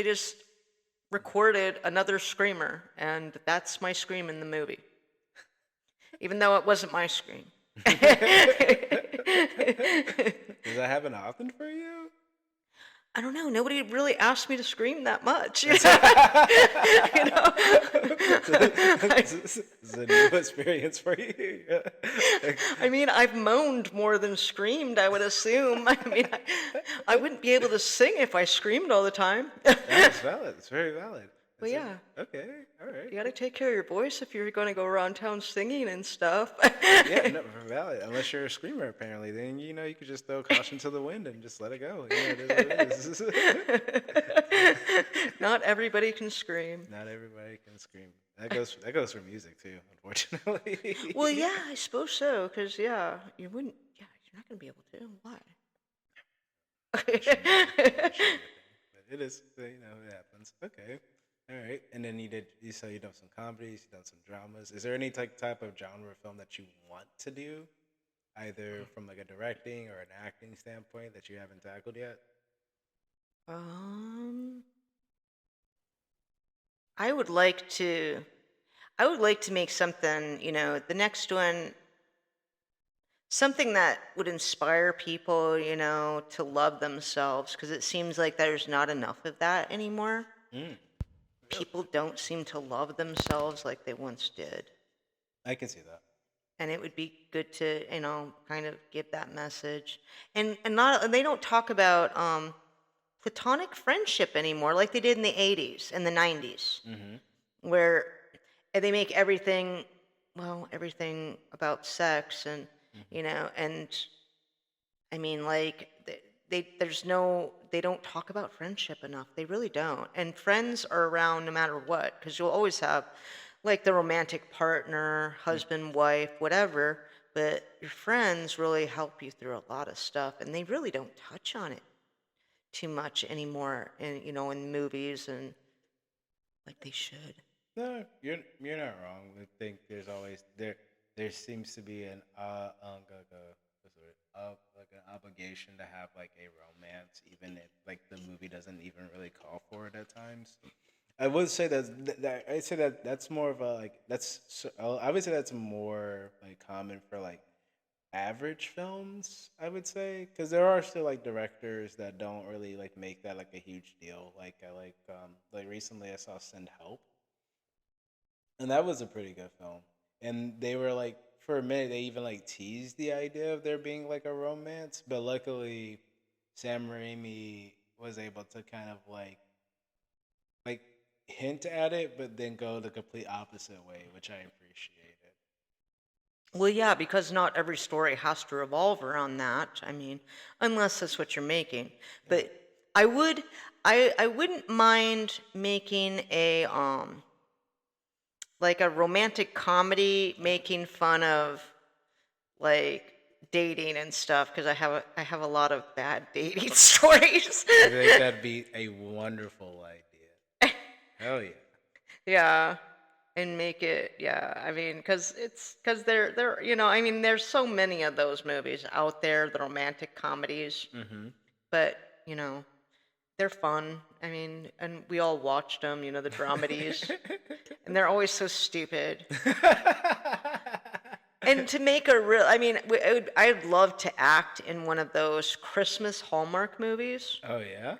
just recorded another screamer, and that's my scream in the movie. Even though it wasn't my scream.
Does that happen often for you?
I don't know. Nobody really asked me to scream that much.
This is a new experience for you.
I mean, I've moaned more than screamed, I would assume. I mean, I wouldn't be able to sing if I screamed all the time.
That's valid. It's very valid.
Well,
Is it?
yeah,
Okay. All right.
you got to
Cool.
take care of your voice if you're going to go around town singing and stuff.
Yeah, no, valid. Unless you're a screamer, apparently, then you could just throw caution to the wind and just let it go. It is what it is.
Not everybody can scream.
Not everybody can scream. That goes for music too,
Well,
unfortunately.
yeah, I suppose so, because, yeah, you wouldn't, yeah, you're not going to be able to.
Unfortunate thing, but it is. It happens. Okay, all right. And then you said you've done some comedies, you've done some dramas. Is there any type of genre of film that you want to do, either from like a directing or an acting standpoint that you haven't tackled yet?
Um, I would like to, I would like to make something, the next one, something that would inspire people, to love themselves, because it seems like there's not enough of that anymore.
Mm, really?
People don't seem to love themselves like they once did.
I can see that.
And it would be good to, kind of give that message. And they don't talk about platonic friendship anymore like they did in the 80s and the 90s,
Mm-hmm.
where they make everything, well, everything about sex, and
Mm-hmm.
you know and I mean, like, they don't talk about friendship enough. They really don't. And friends are around no matter what, because you'll always have, like, the romantic partner, husband, wife, whatever. But your friends really help you through a lot of stuff, and they really don't touch on it too much anymore, in movies, and like they should.
No, you're not wrong. I think there's always there seems to be an like a what's the word? Like an obligation to have like a romance, even if like the movie doesn't even really call for it at times. I would say that I'd say that that's more of a like I would say that's more like common for like average films. I would say because there are still like directors that don't really like make that like a huge deal. Like I like recently I saw Send Help, and that was a pretty good film. And they were like, for a minute, they even like teased the idea of there being like a romance, but luckily, Sam Raimi was able to kind of like hint at it, but then go the complete opposite way, which I appreciated.
Well, yeah, because not every story has to revolve around that. I mean, unless that's what you're making.
Yeah.
But I would, I wouldn't mind making like a romantic comedy making fun of, like, dating and stuff, because I have a lot of bad dating stories.
I think that'd be a wonderful idea. Hell yeah.
Yeah, and make it, yeah. I mean, because they're I mean, there's so many of those movies out there, the romantic comedies,
Mm-hmm.
but you know they're fun. I mean, and we all watched them, the dramedies, and they're always so stupid. And to make a real, I mean, I'd love to act in one of those Christmas Hallmark movies.
Oh yeah.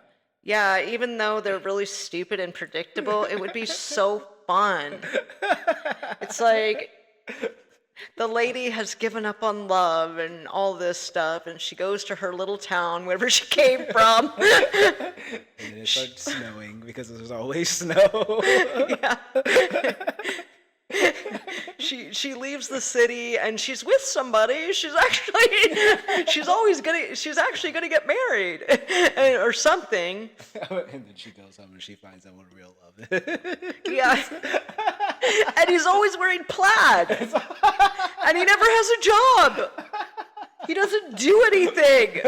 Yeah, even though they're really stupid and predictable, it would be so fun. It's like the lady has given up on love and all this stuff, and she goes to her little town, wherever she came from.
And then it starts snowing because there's always snow.
Yeah. She leaves the city and she's with somebody. She's actually gonna get married or something.
And then she goes home and she finds out what real love is.
Yeah. And he's always wearing plaid. And he never has a job. He doesn't do anything.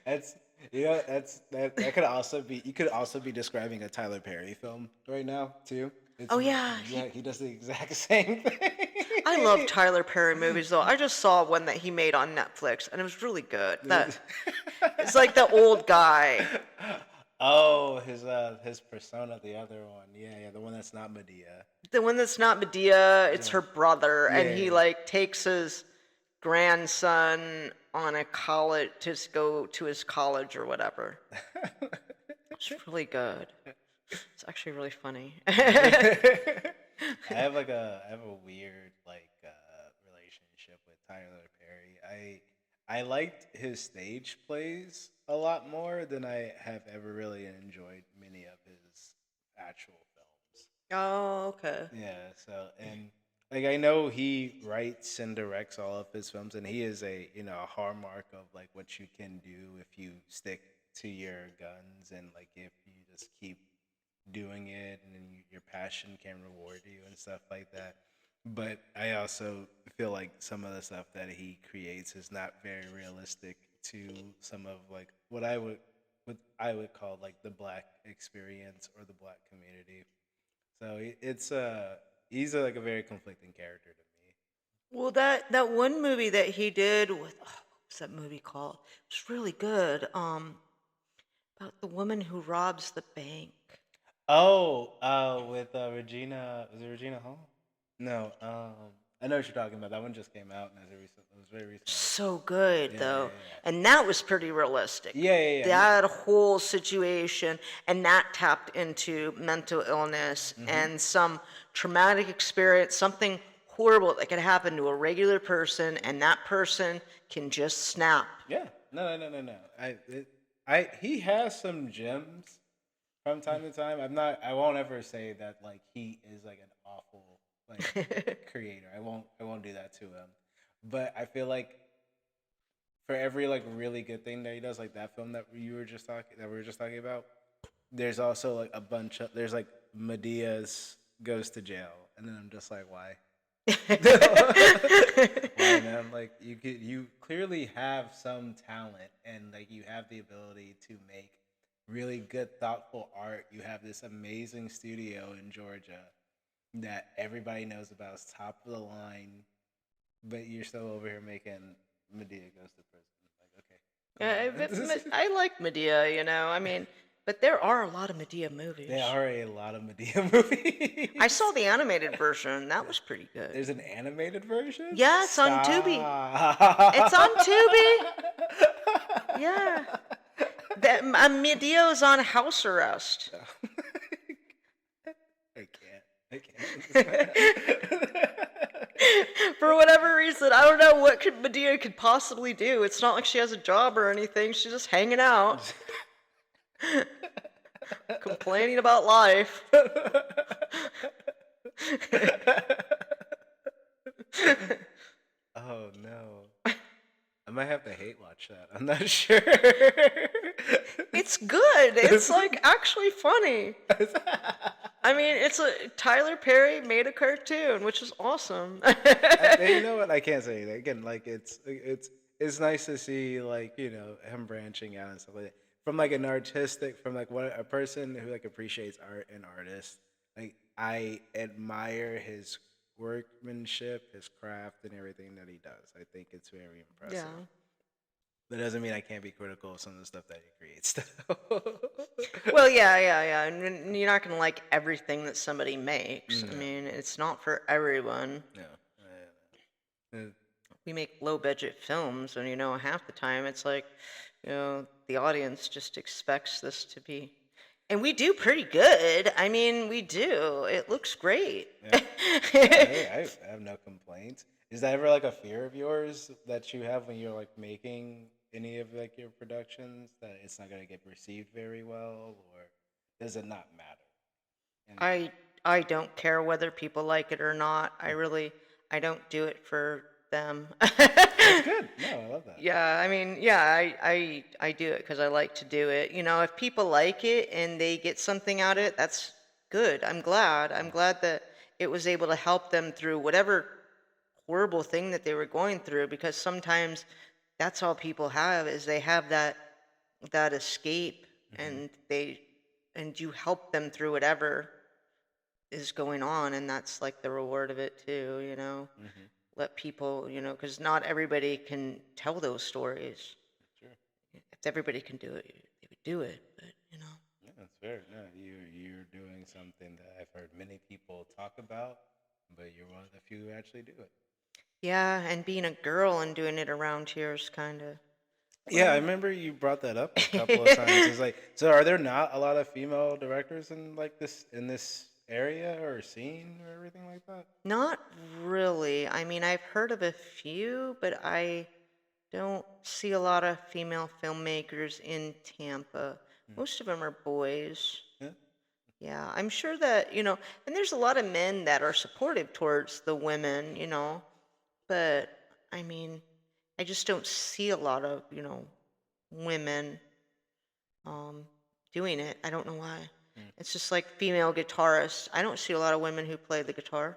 That's that could also be you could also be describing a Tyler Perry film right now too.
Oh yeah.
Yeah, he does the exact same thing.
I love Tyler Perry movies though. I just saw one that he made on Netflix and it was really good. It's like the old guy.
Oh, his persona, the other one. Yeah, the one that's not Medea.
The one that's not Medea, it's
Yeah.
her brother, and he
Yeah.
like takes his grandson on a college to go to his college or whatever. It's really good. It's actually really funny.
I have a weird like relationship with Tyler Perry. I liked his stage plays a lot more than I have ever really enjoyed many of his actual films.
Oh, okay.
Yeah, so and like I know he writes and directs all of his films, and he is a a hallmark of like what you can do if you stick to your guns and like if you just keep doing it and then your passion can reward you and stuff like that. But I also feel like some of the stuff that he creates is not very realistic to some of like what I would call like the black experience or the black community. So it's like a very conflicting character to me.
Well, that one movie that he did with what was that movie called? It was really good. About the woman who robs the bank.
Oh, with Regina, was it Regina Hall? No, I know what you're talking about. That one just came out and it was very recent.
So good
Yeah,
though,
yeah,
and that was pretty realistic.
yeah, yeah, yeah, yeah.
That whole situation, and that tapped into mental illness
Mm-hmm.
and some traumatic experience, something horrible that could happen to a regular person, and that person can just snap.
Yeah, no. He has some gems from time to time. I won't ever say that like he is like an awful like creator. I won't do that to him. But I feel like for every like really good thing that he does, like that film that we were just talking about, there's also like a bunch of there's like Medea's goes to jail, and then I'm just like, why? Why, man? Like you clearly have some talent, and like you have the ability to make really good, thoughtful art. You have this amazing studio in Georgia that everybody knows about. It's top of the line, but you're still over here making Medea goes to prison.
Yeah,
Like, okay, come on.
I like Medea, I mean, but there are a lot of Medea
There
movies.
are a lot of Medea movies.
I saw the animated version. That was pretty good.
There's an animated version?
Yeah, it's on Tubi. It's on
Stop.
Tubi. Yeah. That Medea's on house arrest.
I can't.
For whatever reason, I don't know what Medea could possibly do. It's not like she has a job or anything. She's just hanging out, complaining about life.
Oh no. I might have to hate watch that. I'm not sure.
It's good. It's like actually funny. I mean, Tyler Perry made a cartoon, which is awesome.
You know what? I can't say anything. Again, like it's nice to see like him branching out and stuff like that. From like an artistic, from like what a person who like appreciates art and artists. Like I admire his workmanship, his craft, and everything that he does. I think it's very
Yeah.
impressive. That doesn't mean I can't be critical of some of the stuff that he creates.
Well, yeah. And you're not gonna like everything that somebody makes. I
No,
mean, it's not for everyone.
no. Uh,
We make low budget films, and half the time it's like, the audience just expects this to be, and we do pretty good. I mean, we do. It looks great.
yeah. I have no complaints. Is that ever like a fear of yours that you have when you're like making any of like your productions that it's not gonna get received very well, or does it not matter? And
I don't care whether people like it or not. I don't do it for them.
that's good. No, I love that.
Yeah, I mean, yeah, I do it because I like to do it. If people like it and they get something out of it, that's good. I'm glad. I'm glad that it was able to help them through whatever horrible thing that they were going through, because sometimes that's all people have, is they have that escape,
Hmm.
and you help them through whatever is going on, and that's like the reward of it too.
Hmm.
Let people, because not everybody can tell those stories.
Sure.
If everybody can do it, they would do it, but.
Yeah, that's fair. No, you're doing something that I've heard many people talk about, but you're one of the few who actually do it.
Yeah, and being a girl and doing it around here is kind of,
Yeah, I
well.
remember you brought that up a couple of times. It's like, so are there not a lot of female directors in like this area or scene or everything like that?
Not really. I mean, I've heard of a few, but don't see a lot of female filmmakers in Tampa.
Mm.
Most of them are boys.
Yeah.
Yeah, I'm sure that, and there's a lot of men that are supportive towards the women, but I mean, I just don't see a lot of, women um, doing it. I don't know why.
Mm.
It's just like female guitarists. I don't see a lot of women who play the guitar.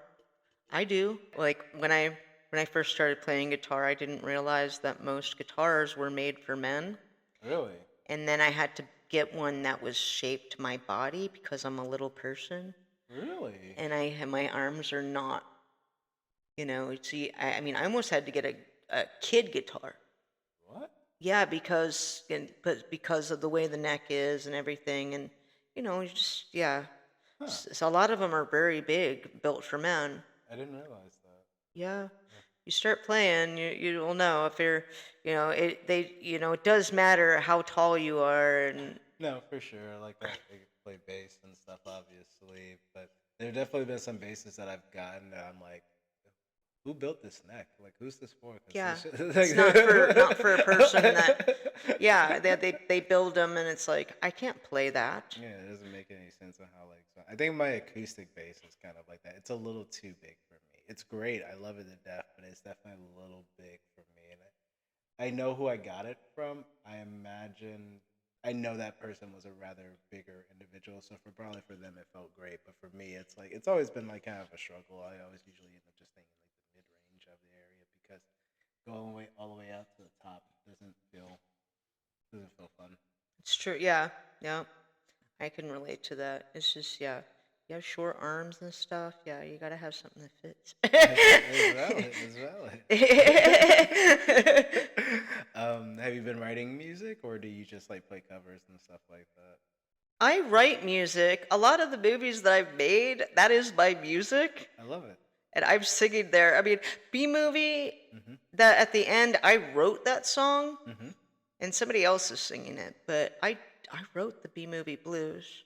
I do. Like when I first started playing guitar, I didn't realize that most guitars were made for men.
Really?
And then I had to get one that was shaped to my body because I'm a little person
Really?
and my arms are not, see, I mean, I almost had to get a kid guitar.
What?
Yeah, because of the way the neck is and everything, and just yeah.
Huh.
So a lot of them are very big, built for men.
I didn't realize that.
Yeah,
Yeah.
you start playing, you will know if you're, it does matter how tall you are, and
No, for sure. Like I could play bass and stuff, obviously, but there have definitely been some basses that I've gotten that I'm like, who built this neck? Like, who's this for?
yeah,
Because
it's not for a person that, yeah, they build them, and it's like I can't play that.
yeah, it doesn't make any sense on how like. So I think my acoustic bass is kind of like that. It's a little too big for me. It's great. I love it to death, but it's definitely a little big for me. And I know who I got it from. I know that person was a rather bigger individual, so probably for them it felt great. But for me, it's like it's always been like kind of a struggle. I always usually end up just thinking like the mid range of the area because going all the way out to the top doesn't feel fun.
It's true. Yeah, yeah, I can relate to that. It's just yeah. You have short arms and stuff. Yeah, you gotta have something that fits.
It's valid. It's valid. Have you been writing music, or do you just like play covers and stuff like that?
I write music. A lot of the movies that I've made, that is my music,
I love it.
and I'm singing there. I mean, B movie.
Mhm.
That at the end, I wrote that song,
Mhm.
and somebody else is singing it, but I wrote the B movie blues,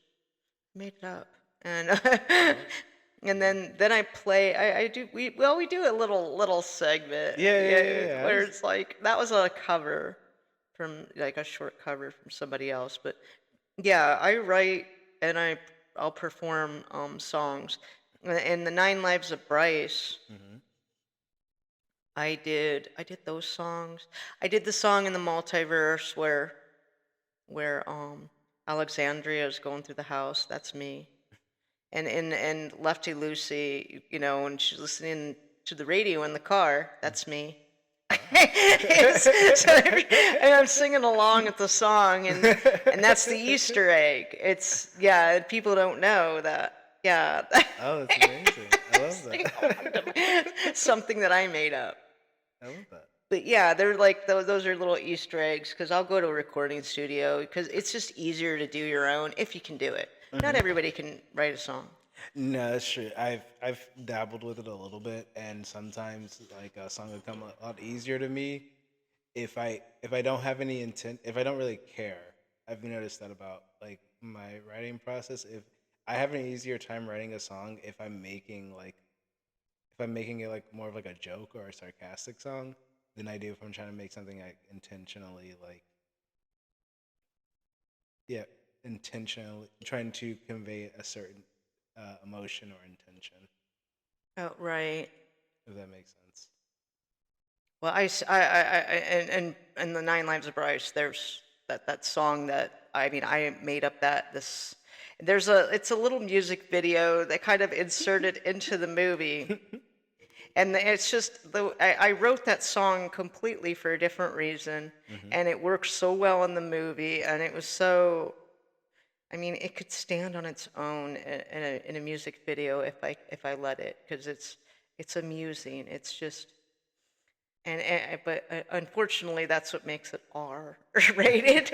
made it up, and
Love it.
and
Love it.
then I play. I do we do a little segment,
Yeah, yeah, yeah,
yeah,
yeah.
where it's like that was a cover from like a short cover from somebody else, but yeah, I write and I'll perform songs. In the Nine Lives of Bryce,
Mhm.
I did those songs. I did the song in the multiverse where Alexandria is going through the house. That's me. And Lefty Lucy, when she's listening to the radio in the car, that's me.
Wow.
And I'm singing along with the song, and that's the Easter egg. It's yeah, people don't know that. Yeah,
Oh, that's amazing. I love
sing along to
that.
something that I made up.
I love that.
But yeah, they're like those are little Easter eggs because I'll go to a recording studio because it's just easier to do your own if you can do it. Not
Mhm.
everybody can write a song.
No, that's true. I've dabbled with it a little bit, and sometimes like a song will come a lot easier to me if I don't have any intent, if I don't really care. I've noticed that about like my writing process. If I have an easier time writing a song if I'm making it like more of like a joke or a sarcastic song than I do if I'm trying to make something I intentionally like yeah intentionally trying to convey a certain emotion or intention.
Oh, right.
If that makes sense.
Well, and the Nine Lives of Bryce, there's that song that I mean I made up that this it's a little music video that kind of inserted into the movie, and it's just I wrote that song completely for a different reason,
Hmm.
and it worked so well in the movie, and it was so. I mean, it could stand on its own in a music video if I let it, because it's amusing. It's just but unfortunately, that's what makes it R rated,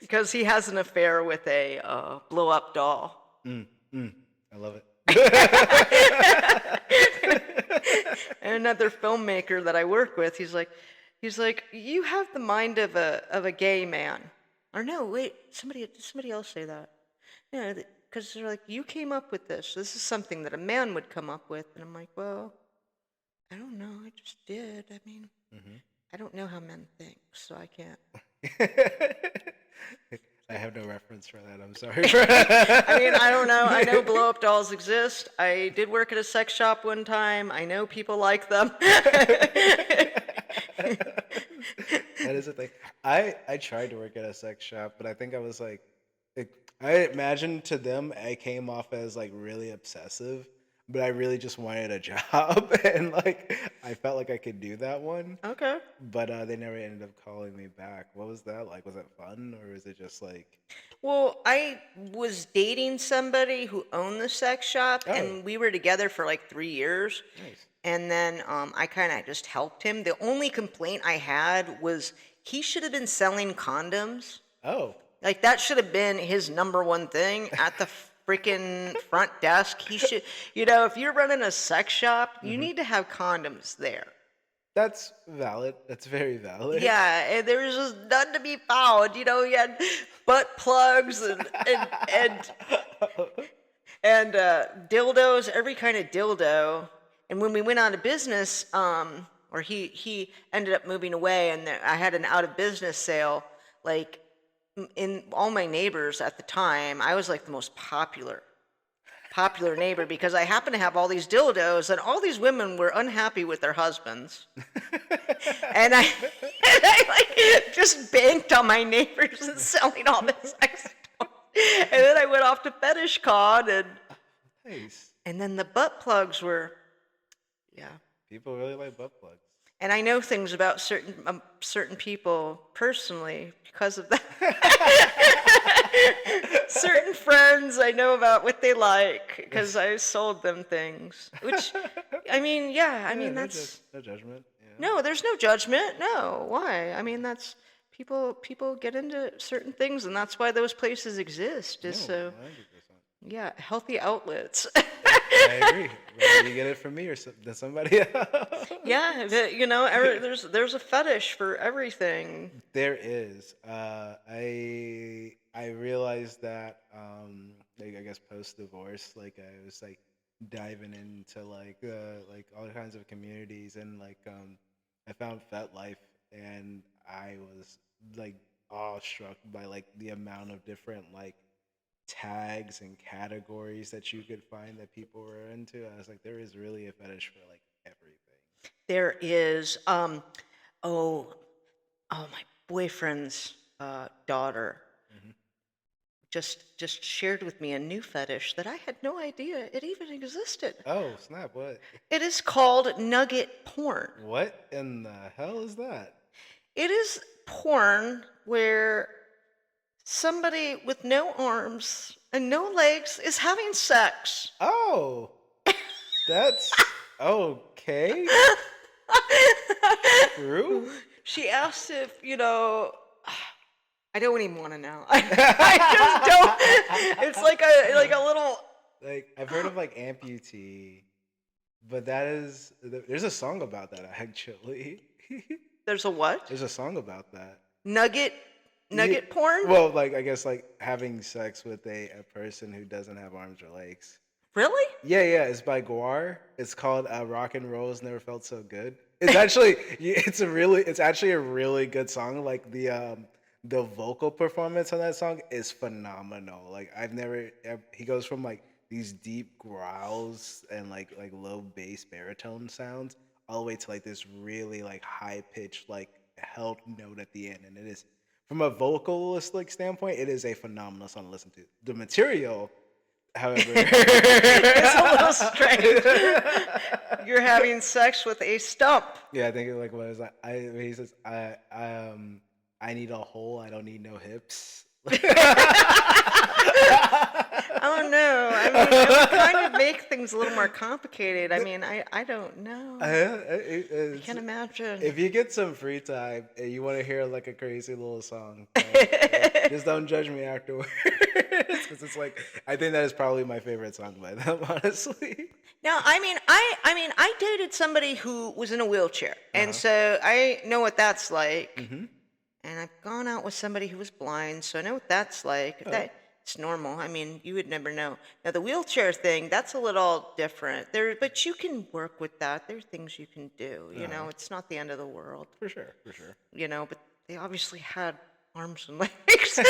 because he has an affair with a blow up doll.
Mm, mm, I love it.
And another filmmaker that I work with, he's like, you have the mind of a gay man. Or no, wait, somebody else say that. Yeah, because they're like, you came up with this. This is something that a man would come up with, and I'm like, well, I don't know. I just did. I mean,
Hmm.
I don't know how men think, so I can't.
I have no reference for that. I'm sorry.
I mean, I don't know. I know blow up dolls exist. I did work at a sex shop one time. I know people like them.
That is a thing. I tried to work at a sex shop, but I think I was like, it, I imagine to them I came off as like really obsessive, but I really just wanted a job, and like I felt like I could do that one,
Okay.
but they never ended up calling me back. What was that like? Was it fun, or was it just like,
Well, I was dating somebody who owned the sex shop,
oh,
and we were together for like 3 years.
nice.
And then I kind of just helped him. The only complaint I had was he should have been selling condoms.
Oh.
Like that should have been his number one thing at the freaking front desk. He should, if you're running a sex shop, you
Hmm.
need to have condoms there.
That's valid. That's very valid.
Yeah, and there was just none to be found. You had butt plugs and dildos, every kind of dildo. And when we went out of business, or he ended up moving away, and I had an out of business sale. Like in all my neighbors at the time, I was like the most popular neighbor because I happened to have all these dildos, and all these women were unhappy with their husbands. And I, and I like just banked on my neighbors and selling all this sex toys. And then I went off to Fetish Con,
Nice.
and then the butt plugs were, yeah.
People really like butt plugs.
And I know things about certain people personally because of that. Certain friends I know about what they like because I sold them things. Which, I mean, yeah, I mean that's
no judgment. Yeah.
no, there's no judgment. No, why? I mean that's people get into certain things, and that's why those places exist. Is
No,
so
100%.
yeah, healthy outlets.
I agree. Whether you get it from me or than somebody else.
Yeah, there's a fetish for everything.
There is. I realized that like I guess post divorce, like I was like diving into like all kinds of communities, and like I found FetLife, and I was like awestruck by like the amount of different like tags and categories that you could find that people were into. I was like, there is really a fetish for like everything.
There is oh my boyfriend's daughter
Hmm.
just shared with me a new fetish that I had no idea it even existed.
Oh snap! What?
It is called nugget porn.
What in the hell is that?
It is porn where somebody with no arms and no legs is having sex.
Oh, that's okay. True.
She asked if, I don't even want to know. I just don't. It's like a little.
Like I've heard of like amputee, but there's a song about that actually.
There's a what?
There's a song about that.
Nugget
Ye-
porn?
Well, like I guess like having sex with a person who doesn't have arms or legs.
Really?
Yeah, it's by Guar. It's called "Rock and Roll's Never Felt So Good." It's actually it's actually a really good song. Like the vocal performance on that song is phenomenal. Like he goes from like these deep growls and like low bass baritone sounds all the way to like this really like high pitched like held note at the end, and it is from a vocalistic standpoint, it is a phenomenal song to listen to. The material, however,
It's a little strange. You're having sex with a stump.
yeah, I think like what is that? He says I need a hole. I don't need no hips.
I don't know. I mean, it would kind of make things a little more complicated. I mean, I don't know. I can't imagine.
If you get some free time and you want to hear like a crazy little song, just don't judge me afterwards, because it's like I think that is probably my favorite song by them, honestly.
No, I dated somebody who was in a wheelchair, and so I know what that's like.
Hmm.
And I've gone out with somebody who was blind, so I know what that's like.
Oh.
It's normal. I mean, you would never know. Now, the wheelchair thing, that's a little different. But you can work with that. There are things you can do.
Uh-huh.
It's not the end of the world.
For sure, for sure.
But they obviously had arms and legs. I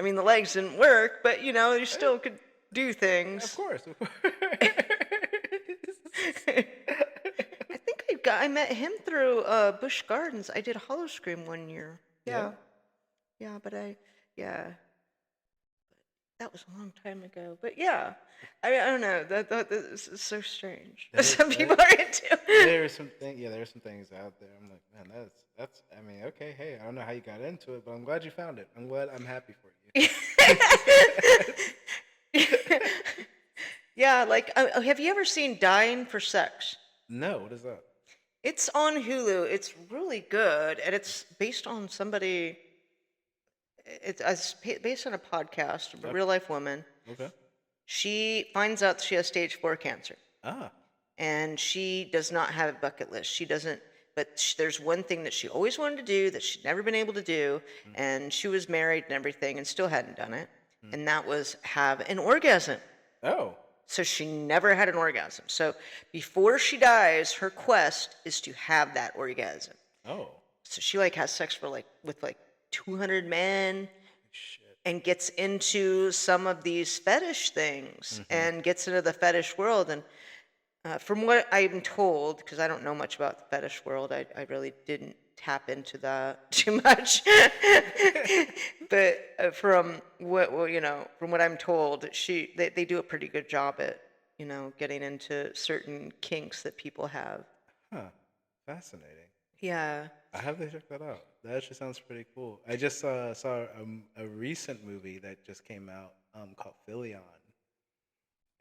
mean, the legs didn't work, but you still could do
Of
things.
course, of course.
I think I met him through Busch Gardens. I did Hollow Scream one year.
Yeah,
Yeah, yeah, yeah, that was a long time ago. But yeah, I don't know. That is so strange.
that is
Some people
that.
are into.
There are some things. Yeah, there are some things out there. I'm like, man, that's. I mean, okay, hey, I don't know how you got into it, but I'm glad you found it. I'm happy for you.
Yeah, like, have you ever seen Dying for Sex?
No, what is that?
It's on Hulu. It's really good, and it's based on somebody. Based on a podcast of a
Okay.
real life woman.
Okay.
She finds out she has stage 4 cancer,
Ah.
and she does not have a bucket list. She doesn't. But there's one thing that she always wanted to do that she'd never been able to do,
Mm,
and she was married and everything, and still hadn't done it,
mm.
and that was have an orgasm.
Oh.
So she never had an orgasm. So before she dies, her quest is to have that orgasm.
Oh.
So she like has sex for with 200 men
Shit.
and gets into some of these fetish things
Mm-hmm.
and gets into the fetish world. And from what I'm told, because I don't know much about the fetish world, I really didn't tap into that too much. But from what I'm told, they do a pretty good job at getting into certain kinks that people have.
Huh. Fascinating.
Yeah.
I have to check that out. That actually sounds pretty cool. I just saw a recent movie that just came out called Philion,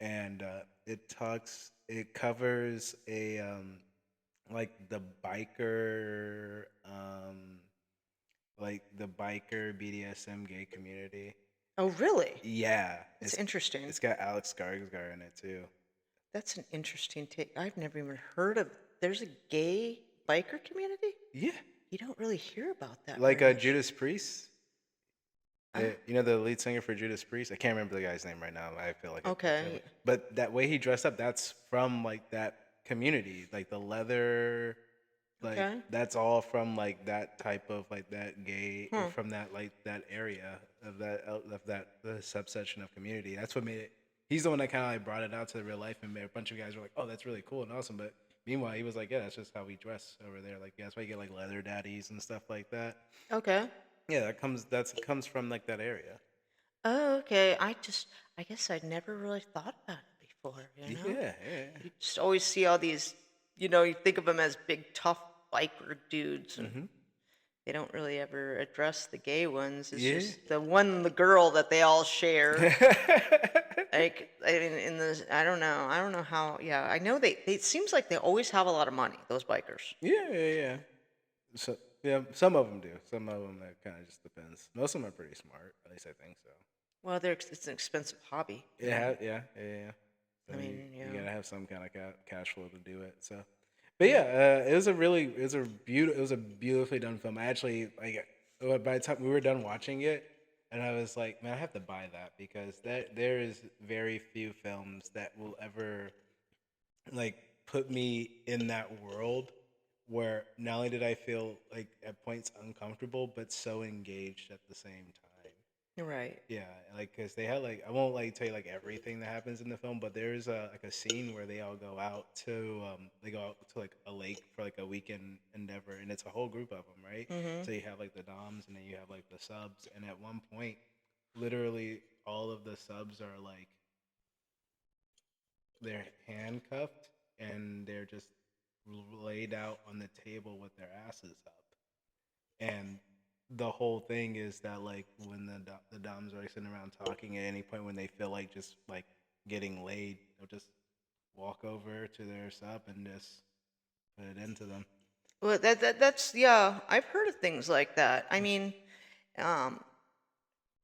and it covers a like the biker BDSM gay community.
Oh, really?
Yeah,
That's interesting.
it's got Alex Skarsgård in it too.
That's an interesting take. I've never even heard of. There's a gay biker community.
Yeah,
You don't really hear about that
like
very much.
Judas Priest.
Uh,
You know the lead singer for Judas Priest? I can't remember the guy's name right now. I feel like I'm butchering
okay.
it. But that way he dressed up, that's from like that community. Like the leather, like
Okay.
that's all from like that type of like that gay or
Huh.
from that like that area of that the subsection of community. That's what made it. He's the one that kind of like brought it out to the real life, and made a bunch of guys were like, "Oh, that's really cool and awesome." But meanwhile, he was like, "Yeah, that's just how we dress over there. Like, yeah, that's why you get like leather daddies and stuff like that."
Okay.
Yeah, that comes from like that area.
Oh, okay. I guess I'd never really thought about it before.
Yeah, yeah,
You just always see all these. You think of them as big, tough biker dudes, and
mm-hmm.
they don't really ever address the gay ones. It's
Yeah.
just the girl that they all share. Like, I mean, I don't know how. Yeah, I know it seems like they always have a lot of money. Those bikers.
Yeah, yeah, yeah. So yeah, some of them do. Some of them that kind of just depends. Most of them are pretty smart. At least I think so.
Well, it's an expensive hobby.
Yeah, yeah, yeah, yeah.
I
So
mean,
you gotta have some kind of cash flow to do it. So, but yeah, it was a beautifully done film. I actually like by the time we were done watching it, and I was like, man, I have to buy that because there is very few films that will ever like put me in that world where not only did I feel like at points uncomfortable, but so engaged at the same time.
Right.
Yeah, like because they had like I won't like tell you like everything that happens in the film, but there's a scene where they all go out to they go out to like a lake for like a weekend endeavor, and it's a whole group of them, right?
Mm-hmm.
So you have like the doms, and then you have like the subs, and at one point, literally all of the subs are like they're handcuffed and they're just laid out on the table with their asses up. And the whole thing is that like when the doms are like, sitting around talking at any point when they feel like just like getting laid, they'll just walk over to their sub and just put it into them.
Well, that's yeah. I've heard of things like that. I mean, um,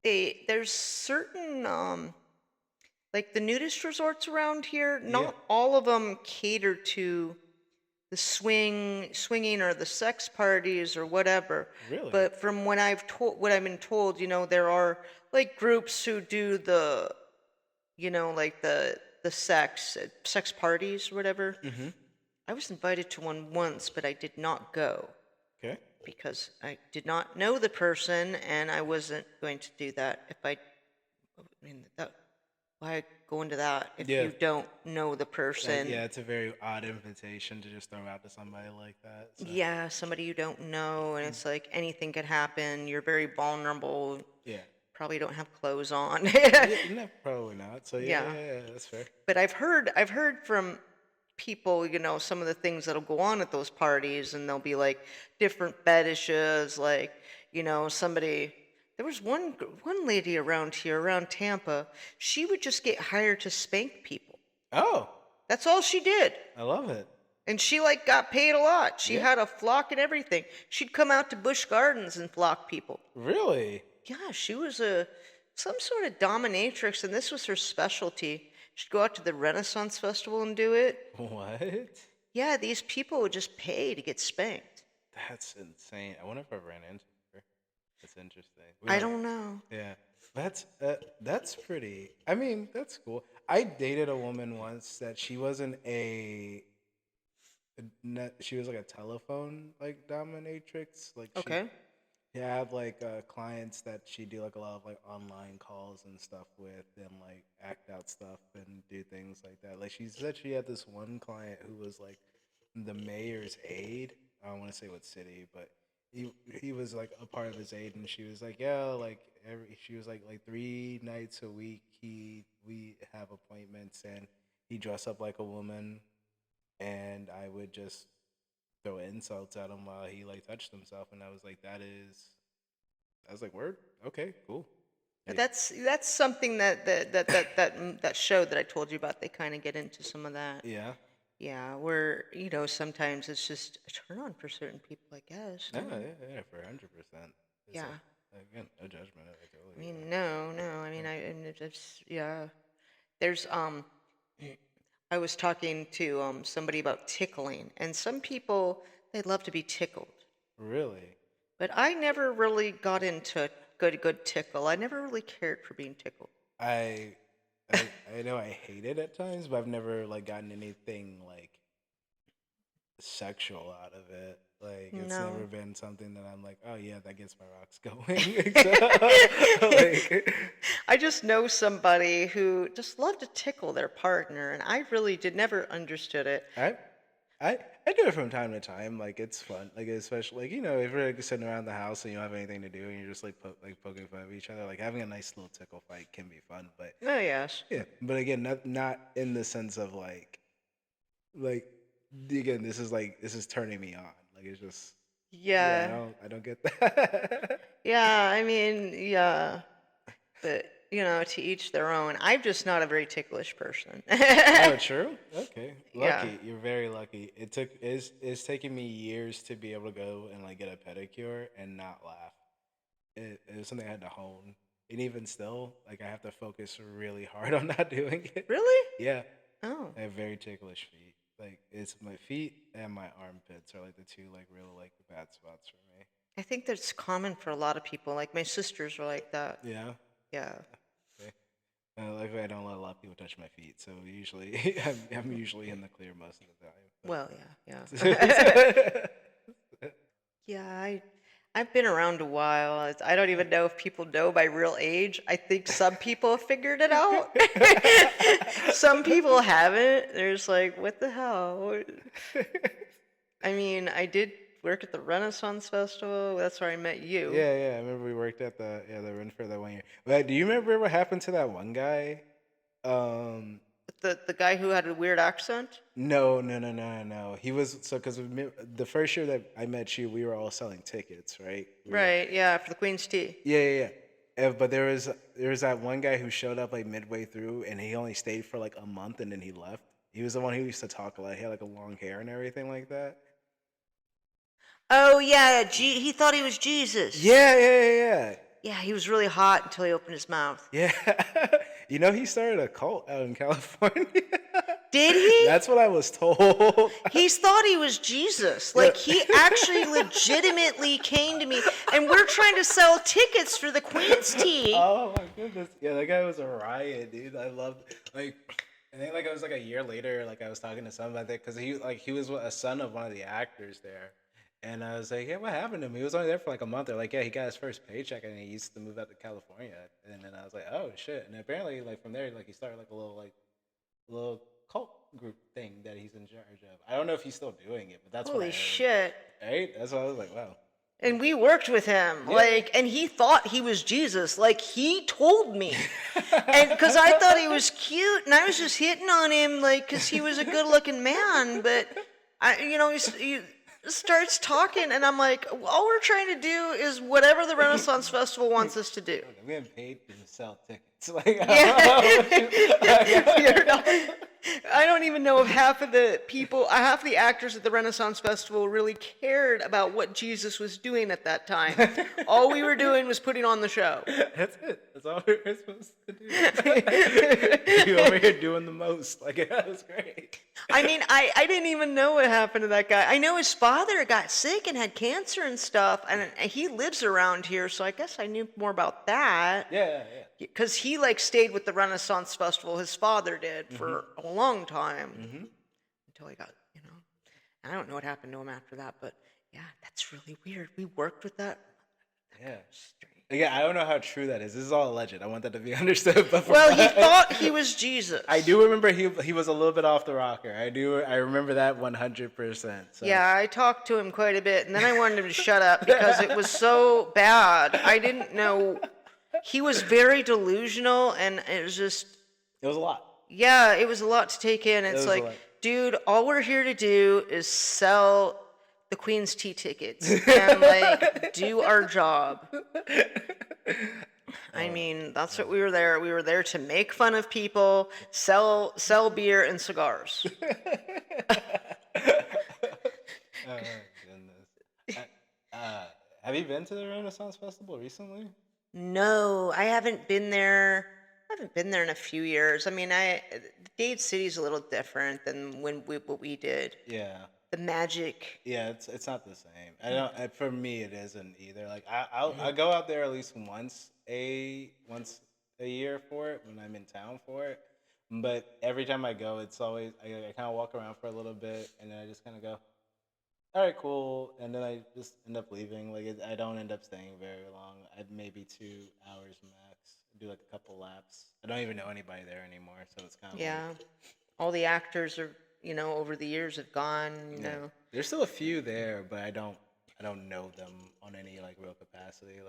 there's certain like the nudist resorts around here.
Yeah.
Not all of them cater to the swinging or the sex parties or whatever.
Really?
But from what I've been told, there are like groups who do like the sex parties or whatever.
Mm-hmm.
I was invited to one once, but I did not go
Okay.
because I did not know the person, and I wasn't going to do that if I mean, why go into that if
Yeah.
you don't know the person?
Yeah, it's a very odd invitation to just throw out to somebody like that. So
Yeah, somebody you don't know, and
mm,
it's like anything could happen. You're very vulnerable.
yeah.
Probably don't have clothes on.
Yeah, no, probably not. So yeah,
Yeah,
yeah, yeah, that's fair.
but I've heard from people, some of the things that'll go on at those parties, and there'll be like different fetishes, like somebody. There was one lady around here, around Tampa. She would just get hired to spank people.
Oh,
That's all she did.
I love it.
And she like got paid a lot. She
Yeah.
had a flock and everything. She'd come out to Busch Gardens and flock people.
Really?
Yeah, she was some sort of dominatrix, and this was her specialty. She'd go out to the Renaissance Festival and do it.
What?
Yeah, these people would just pay to get spanked.
That's insane. I wonder if I ran into her. That's interesting. We
I
don't.
don't know.
Yeah. That's pretty. I mean, that's cool. I dated a woman once that she wasn't she was like a telephone like dominatrix. Like
Okay.
she had like clients that she do like a lot of like online calls and stuff with and like act out stuff and do things like that. Like she said she had this one client who was like the mayor's aide. I don't want to say what city, but he was like a part of his aide, and she was like, yeah, like she was like 3 nights a week we have appointments, and he dressed up like a woman, and I would just throw insults at him while he like touched himself, and I was like, word, okay, cool.
But
Hey,
that's something that show that I told you about. They kind of get into some of that.
yeah,
Yeah, where sometimes it's just a turn on for certain people, I guess.
no, yeah, for 100%. It's
Yeah.
again, no judgment. I
I
totally,
mean, no, no. I mean, and it just, yeah. There's I was talking to somebody about tickling, and some people they love to be tickled,
really.
but I never really got into good tickle. I never really cared for being tickled.
I, I know I hate it at times, but I've never like gotten anything like sexual out of it. Like it's never
No.
been something that I'm like, oh yeah, that gets my rocks going. So, like,
I just know somebody who just loved to tickle their partner, and I really did never understood it.
I, I do it from time to time. Like it's fun. Like especially like if we're like, sitting around the house and you don't have anything to do and you're just like poking fun at each other. Like having a nice little tickle fight can be fun. But
Oh yes.
yeah, but again, not in the sense of like again, this is turning me on. Like it's just yeah,
Yeah.
I don't get that.
Yeah, I mean, yeah. But, to each their own. I'm just not a very ticklish person.
Oh, true. Okay,
Yeah.
lucky. You're very lucky. It's taken me years to be able to go and like get a pedicure and not laugh. It was something I had to hone, and even still, like I have to focus really hard on not doing it.
Really?
Yeah,
Oh.
I have very ticklish feet. Like it's my feet and my armpits are like the two like real like bad spots for me.
I think that's common for a lot of people. Like my sisters are like that.
Yeah.
Yeah.
Okay. Luckily, I don't let a lot of people touch my feet, so usually I'm usually in the clear most of the
Well, yeah, yeah.
time.
Yeah, I've been around a while. I don't even know if people know my real age. I think some people have figured it out. Some people haven't. There's like, what the hell? I mean, I did work at the Renaissance Festival. That's where I met you.
Yeah, yeah. I remember we worked at the Ren Fair that one year. But do you remember what happened to that one guy? Um,
The guy who had a weird accent.
no, no, no, no, no, no. He was so because the first year that I met you, we were all selling tickets, right?
Right, yeah, for the Queen's Tea.
Yeah, yeah, yeah. But there was that one guy who showed up like midway through, and he only stayed for like a month, and then he left. He was the one who used to talk a lot. He had like a long hair and everything like that.
Oh yeah, he thought he was Jesus.
Yeah, yeah, yeah, yeah.
Yeah, he was really hot until he opened his mouth.
Yeah. He started a cult out in California.
Did he?
That's what I was told.
He thought he was Jesus.
Yeah.
Like, he actually legitimately came to me, and we're trying to sell tickets for the Queen's tea.
Oh my goodness. Yeah, that guy was a riot, dude. I loved like I think like it was like a year later, like I was talking to somebody because he was a son of one of the actors there. And I was like, yeah, what happened to him? He was only there for like a month. They're like, yeah, he got his first paycheck and he used to move out to California. And then I was like, oh shit. And apparently like from there, like he started like a little cult group thing that he's in charge of. I don't know if he's still doing it, but that's what I
Holy
heard.
shit.
Right? That's what I was like, wow.
And we worked with him,
Yeah.
like, and he thought he was Jesus. Like, he told me. And because I thought he was cute, and I was just hitting on him, like, because he was a good looking man. But, he starts talking, and I'm like, all we're trying to do is whatever the Renaissance Festival wants us to do.
I'm getting paid to sell tickets. Like,
You're not- I don't even know if half of the actors at the Renaissance Festival really cared about what Jesus was doing at that time. All we were doing was putting on the show.
That's it. That's all we were supposed to do. You over here doing the most. Like, that was great.
I mean, I didn't even know what happened to that guy. I know his father got sick and had cancer and stuff, and he lives around here, so I guess I knew more about that.
Yeah.
Because he, like, stayed with the Renaissance Festival, his father did, for a long time. Until he got, I don't know what happened to him after that, but yeah, that's really weird. We worked with that.
Yeah. Again, I don't know how true that is. This is all alleged. I want that to be understood. But
Well, he thought he was Jesus.
I do remember he was a little bit off the rocker. I remember that 100%. So.
Yeah, I talked to him quite a bit, and then I wanted him to shut up because it was so bad. I didn't know. He was very delusional, and it was just.
It was a lot.
Yeah, it was a lot to take in. It's like, dude, all we're here to do is sell the Queen's tea tickets and like do our job. I mean, that's what we were there. We were there to make fun of people, sell beer and cigars.
Oh goodness. Have you been to the Renaissance Festival recently?
No, I haven't been there. I haven't been there in a few years. I mean, Dade City's a little different than what we did.
Yeah.
The magic.
Yeah, it's not the same. I don't. For me, it isn't either. Like I go out there at least once a year for it when I'm in town for it. But every time I go, it's always I kind of walk around for a little bit and then I just kind of go, all right, cool, and then I just end up leaving. Like I don't end up staying very long. I'd maybe 2 hours max. Do like a couple laps. I don't even know anybody there anymore, so it's kind of
Yeah. All the actors are, over the years have gone,
There's still a few there, but I don't know them on any like real capacity.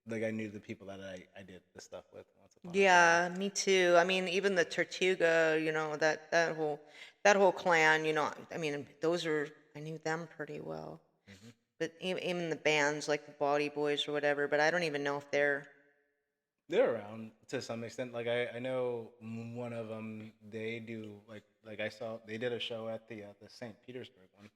Like I knew the people that I did the stuff with once upon a time.
Yeah, me too. I mean, even the Tortuga, that whole clan, I mean, I knew them pretty well. But even the bands like the Body Boys or whatever, but I don't even know if they're.
They're around to some extent. Like I know one of them. They do like I saw they did a show at the St. Petersburg one.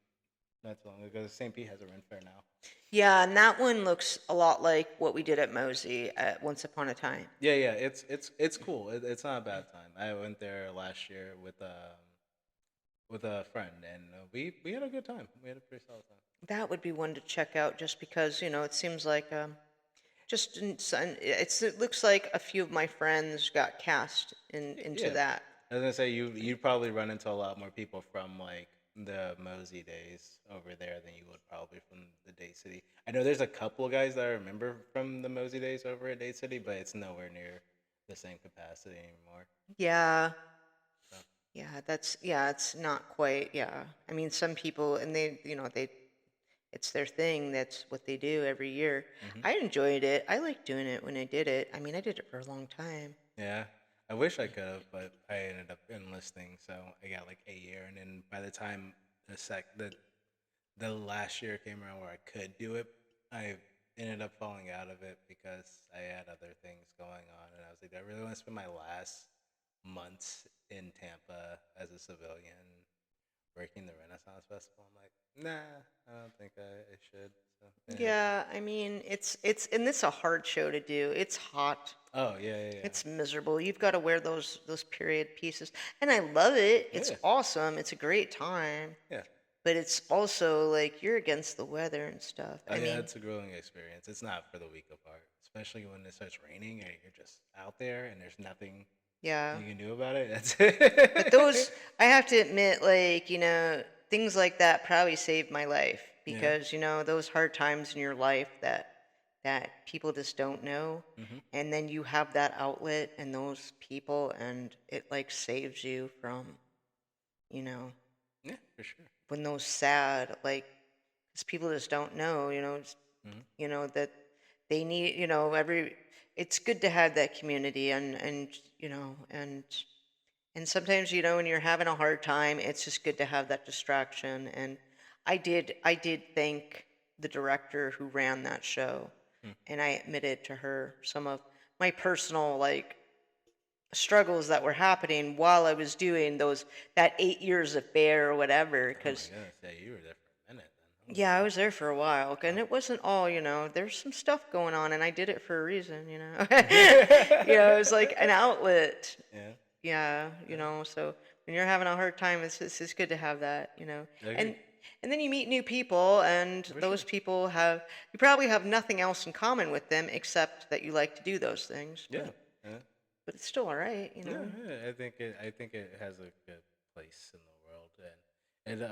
Not too long ago. St. Pete has a Ren Fair now.
Yeah, and that one looks a lot like what we did at Mosey at Once Upon a Time.
Yeah. It's cool. It's not a bad time. I went there last year with a friend, and we had a good time. We had a pretty solid time.
That would be one to check out, just because it seems like it looks like a few of my friends got cast into that.
I was gonna say you'd probably run into a lot more people from like the Mosey days over there than you would probably from the Dade City. I know there's a couple of guys that I remember from the Mosey days over at Dade City, but it's nowhere near the same capacity anymore.
Yeah.
So.
Yeah, it's not quite. Yeah. I mean, some people, and it's their thing. That's what they do every year. I enjoyed it. I liked doing it when I did it. I mean, I did it for a long time.
Yeah, I wish I could have, but I ended up enlisting, so I got like a year, and then by the time the last year came around where I could do it, I ended up falling out of it because I had other things going on, and I was like, I really want to spend my last months in Tampa as a civilian working the Renaissance Festival. I'm like, nah, I don't think I should. So,
Yeah, I mean, and it's a hard show to do. It's hot.
oh yeah, yeah, yeah,
It's miserable. You've got to wear those period pieces. And I love it. It's
yeah,
awesome. It's a great time.
yeah.
But it's also like you're against the weather and stuff.
Oh
I
yeah,
mean,
it's a grueling experience. It's not for the weak of heart, especially when it starts raining and you're just out there and there's nothing
yeah.
you can do about it. That's
But
it.
those, I have to admit, like, things like that probably saved my life
Yeah.
because, those hard times in your life that people just don't know.
Hmm.
And then you have that outlet and those people, and it like saves you from, you know,
Yeah, for sure.
when those sad, like, because people just don't know,
Hmm.
that they need, it's good to have that community and, and sometimes, when you're having a hard time, it's just good to have that distraction. And I did thank the director who ran that show, and I admitted to her some of my personal like struggles that were happening while I was doing that 8 years of bear or whatever.
Oh my
Because
goodness, yeah, you were there for a minute then. Holy
yeah, I
shit.
was there for a while, and
Wow.
it wasn't all, there's some stuff going on, and I did it for a reason, it was like an outlet.
Yeah,
Yeah,
yeah.
so when you're having a hard time, it's good to have that.
I agree.
And and then you meet new people, and
For
those
sure.
people you probably have nothing else in common with them except that you like to do those things,
Yeah. Yeah.
but it's still all right.
Yeah, yeah, I think it has a good place in the world, and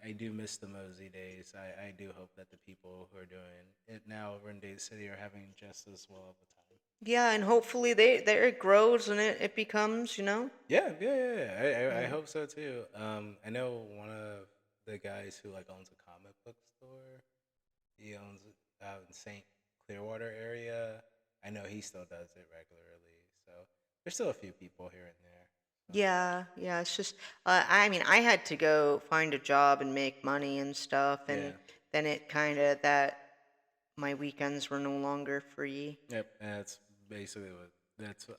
I do miss the Mosey days. I do hope that the people who are doing it now over in Dade City are having just as well of a time.
Yeah, and hopefully there it grows and it becomes.
Yeah, yeah, yeah, yeah. I
Yeah.
hope so too. I know one of the guys who like owns a comic book store. He owns it out in St. Clearwater area. I know he still does it regularly. So there's still a few people here and there. So
Yeah, yeah, it's just I mean, I had to go find a job and make money and stuff, and
yeah.
then it kind of that my weekends were no longer free.
Yep, and that's basically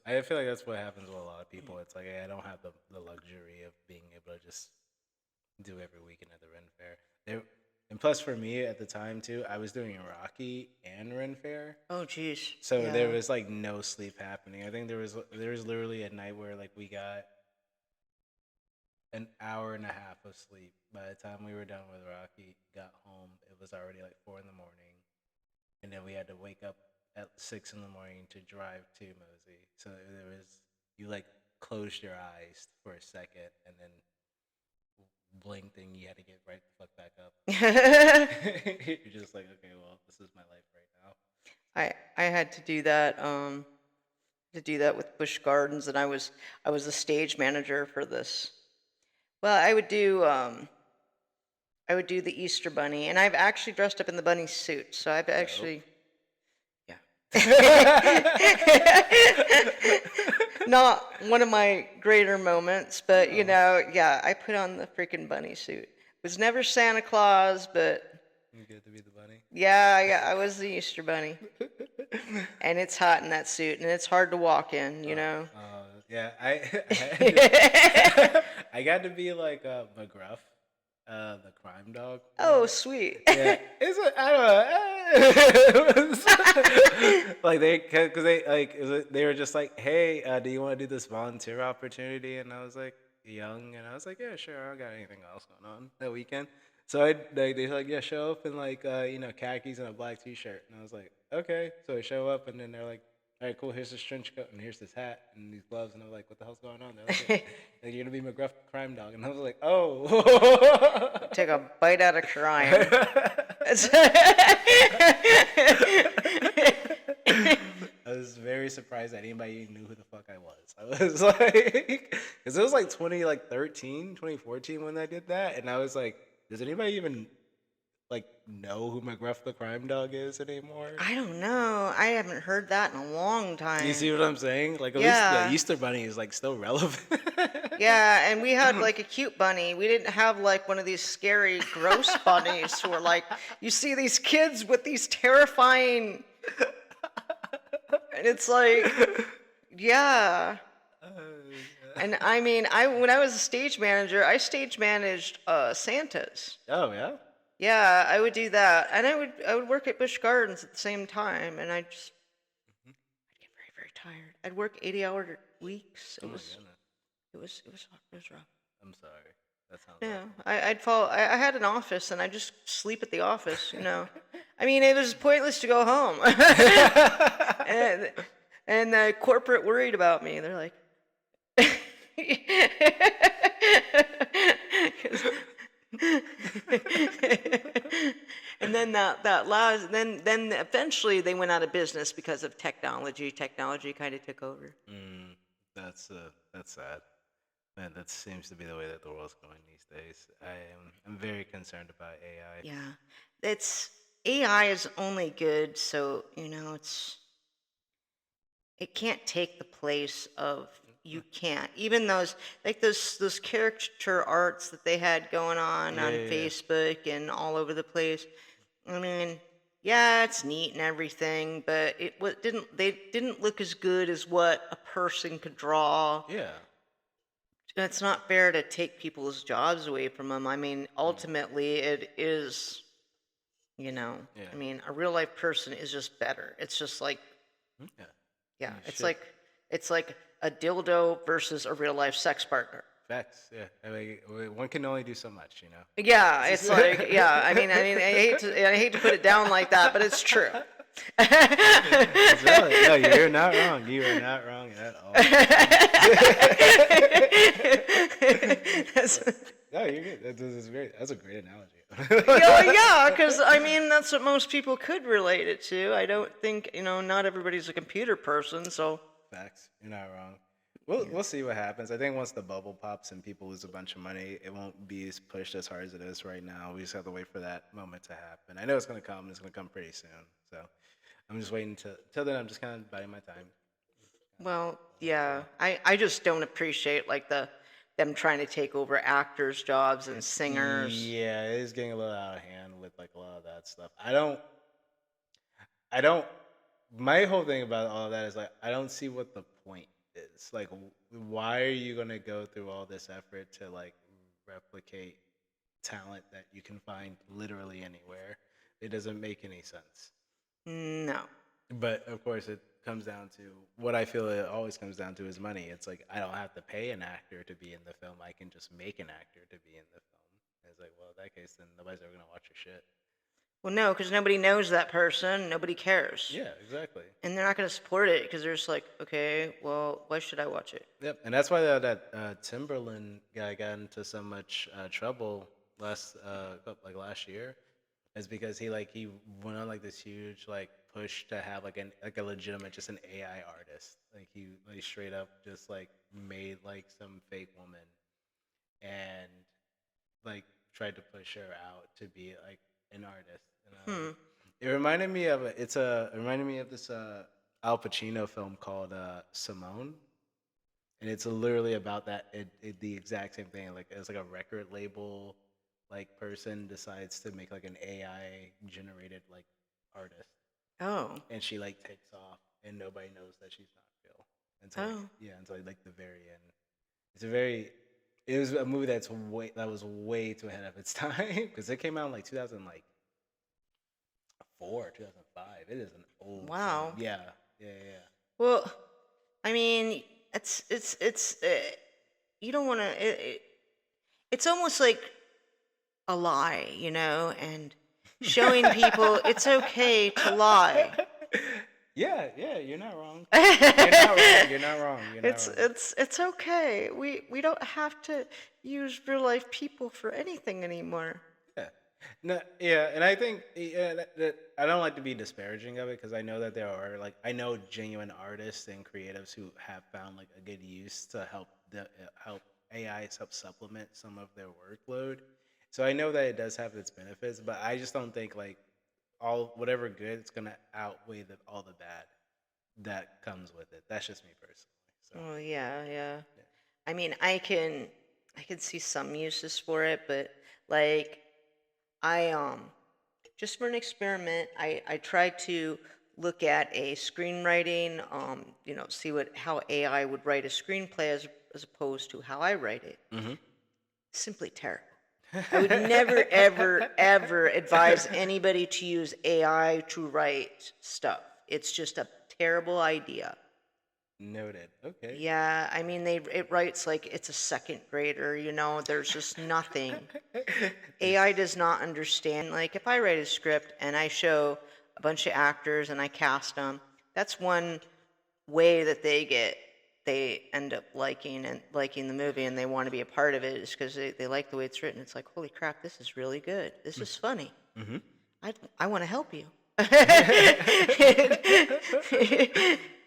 I feel like that's what happens with a lot of people. It's like hey, I don't have the luxury of being able to just do every weekend at the Ren Fair. There, and plus for me at the time too, I was doing Rocky and Ren Fair,
Oh, geez.
so there
Yeah.
was like no sleep happening. I think there was literally a night where like we got an hour and a half of sleep. By the time we were done with Rocky, got home, it was already like 4 in the morning, and then we had to wake up at 6 in the morning to drive to Mosey. So there was you like closed your eyes for a second and then blinked and you had to get right the fuck back up. You're just like, okay, well, this is my life right now. So,
I had to do that with Busch Gardens, and I was a stage manager for this. Well, I would do the Easter bunny, and I've actually dressed up in the bunny suit, so I've
dope.
actually yeah. Not one of my greater moments, but
No,
yeah, I put on the freaking bunny suit. Was never Santa Claus, but
you get to be the bunny.
yeah, I was the Easter bunny. And it's hot in that suit, and it's hard to walk in.
Yeah, I got to be like McGruff, the crime dog
Oh,
once.
sweet.
Yeah, I don't know. Like because they were just like, hey, do you want to do this volunteer opportunity? And I was like young, and I was like, yeah, sure. I don't got anything else going on that weekend. So they like, yeah, show up in like khakis and a black t-shirt, and I was like, okay. So I show up, and then they're like, all right, cool. Here's this trench coat, and here's this hat, and these gloves, and I'm like, what the hell's going on? They're like, you're gonna be McGruff the crime dog, and I was like, oh.
Take a bite out of crime.
I was very surprised that anybody knew who the fuck I was. I was like, because it was like 2013, 2014 when I did that, and I was like, does anybody even like know who McGruff the crime dog is anymore?
I don't know. I haven't heard that in a long
You
time.
see what I'm saying? Like at least the
Yeah.
Easter Bunny is like still relevant.
Yeah, and we had like a cute bunny. We didn't have like one of these scary, gross bunnies who are like, you see these kids with these terrifying, and it's like, yeah. And I mean, when I was a stage manager, I stage managed Santas.
Oh yeah.
Yeah, I would do that, and I would work at Busch Gardens at the same time, and
Mhm.
I'd get very very tired. I'd work 80-hour weeks.
Oh my goodness.
It was rough.
I'm sorry. That sounds
No,
awful.
I'd fall. I had an office, and I just sleep at the office. I mean, it was pointless to go home, and the corporate worried about me. They're like, 'Cause- and then that last, then eventually they went out of business because of technology. Technology kind of took over.
Mm, that's sad. Man, that seems to be the way that the world's going these days. I'm very concerned about AI.
Yeah, it's AI is only good, so it can't take the place of you can't. Even those like those caricature arts that they had going
Yeah,
on
yeah, yeah.
Facebook and all over the place. I mean, yeah, it's neat and everything, but they didn't look as good as what a person could draw.
Yeah.
It's not fair to take people's jobs away from them. I mean,
Mm,
ultimately it is,
yeah.
I mean, a real life person is just better. It's just like,
Yeah.
yeah,
You
it's
should.
like a dildo versus a real life sex partner.
Facts. Yeah. I mean, one can only do so much, you know.
Yeah, it's like, yeah. I hate to put it down like that, but it's true.
It's valid. No, you're not wrong. You are not wrong at all.
That's,
No, you're good. That's great. That's a great analogy.
yeah, because I mean that's what most people could relate it to. I don't think not everybody's a computer person, so
Facts. You're not wrong. We'll
yeah.
we'll see what happens. I think once the bubble pops and people lose a bunch of money, it won't be as pushed as hard as it is right now. We just have to wait for that moment to happen. I know it's gonna come. And it's gonna come pretty soon. So I'm just waiting till then. I'm just kind of biding my time.
Well,
So
yeah. I just don't appreciate like them trying to take over actors' jobs and singers.
yeah, it is getting a little out of hand with like a lot of that stuff. I don't. My whole thing about all of that is like I don't see what the point is. Like, why are you gonna go through all this effort to like replicate talent that you can find literally anywhere? It doesn't make any sense.
No.
But of course, it comes down to what I feel it always comes down to is money. It's like I don't have to pay an actor to be in the film. I can just make an actor to be in the film. And it's like, well, in that case, then nobody's ever gonna watch your shit.
Well, no, because nobody knows that person. Nobody cares.
Yeah, exactly.
And they're not going to support it because they're just like, okay, well, why should I watch it?
Yep, and that's why that Timberland guy got into so much trouble last year, is because he went on like this huge like push to have like a legitimate just an AI artist. Like he like straight up just like made like some fake woman and like tried to push her out to be like an artist. And
Hmm.
it reminded me of it reminded me of this Al Pacino film called Simone, and it's literally about that the exact same thing. Like it's like a record label like person decides to make like an AI generated like artist,
Oh.
and she like takes off and nobody knows that she's not real until
Oh.
like the very end. It's a very it was a movie that was way too ahead of its time because it came out in like 2000 like 2005. It is an old film.
Wow.
Yeah, yeah, yeah.
Well, I mean, it's you don't want to. It's almost like a lie, and showing people it's okay to lie.
Yeah, yeah, you're not wrong. You're not wrong. You're not wrong. You're not
It's
wrong.
it's it's okay. We don't have to use real life people for anything anymore.
Yeah. No, yeah, and I think that I don't like to be disparaging of it because I know that there are like I know genuine artists and creatives who have found like a good use to help AIs help supplement some of their workload. So I know that it does have its benefits, but I just don't think like all whatever good it's gonna outweigh all the bad that comes with it. That's just me personally. So
Oh yeah, yeah.
yeah.
I mean, I can see some uses for it, but like I just for an experiment, I tried to look at a screenwriting, see how AI would write a screenplay as as opposed to how I write it,
Mm-hmm.
simply terrible. I would never, ever, ever advise anybody to use AI to write stuff. It's just a terrible idea.
Noted. Okay.
Yeah, I mean, it writes like it's a second grader, there's just nothing. AI does not understand. Like, if I write a script and I show a bunch of actors and I cast them, that's one way that they end up liking the movie and they want to be a part of it, is because they like the way it's written. It's like, holy crap, this is really good. This is funny.
Mm-hmm.
I want to help you.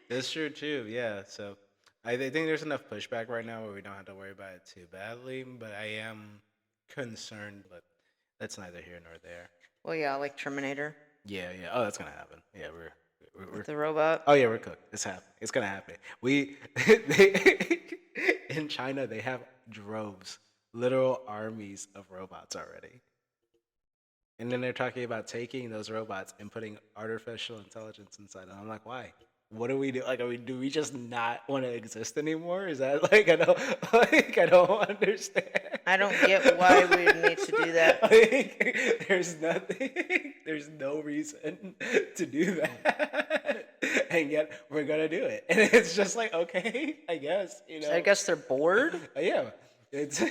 That's true too. Yeah. So I think there's enough pushback right now where we don't have to worry about it too badly. But I am concerned. But that's neither here nor there.
Well, yeah, like Terminator
Yeah. Yeah. Oh, that's gonna happen. Yeah. We're
with the robot.
oh yeah, we're cooked. It's happening. It's gonna happen. They, in China they have droves, literal armies of robots already. And then they're talking about taking those robots and putting artificial intelligence inside them. I'm like, why? What do we do? Like, do we just not want to exist anymore? Is that like I don't understand.
I don't get why we need to do that.
Like, there's nothing. There's no reason to do that, and yet we're gonna do it. And it's just like, okay, I guess
So I guess they're bored.
Yeah, it's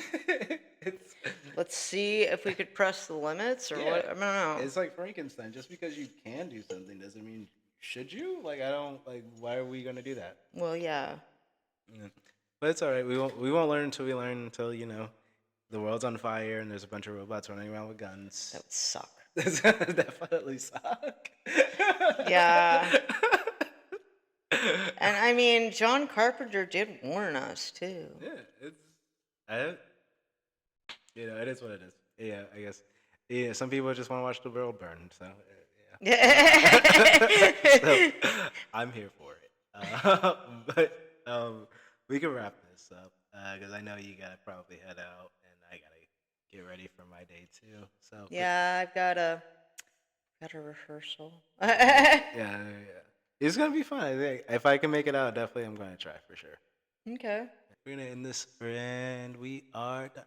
it's
Let's see if we could press the limits, or
yeah.
what. I don't know.
It's like Frankenstein. Just because you can do something doesn't mean should you. Like, I don't like. Why are we gonna do that?
Well, yeah.
Yeah. But it's all right. We won't learn until we learn. Until the world's on fire and there's a bunch of robots running around with guns.
That would suck.
That's gonna definitely suck.
Yeah. And I mean, John Carpenter did warn us too.
Yeah, I, it is what it is. Yeah, I guess. Yeah, some people just want to watch the world burn. So yeah. So I'm here for it. But we can wrap this up because I know you gotta probably head out and I gotta get ready for my day too. So
Yeah, I've got a rehearsal.
yeah. It's gonna be fun. I think if I can make it out, definitely I'm gonna try for sure.
Okay.
We're gonna end this, and we are done.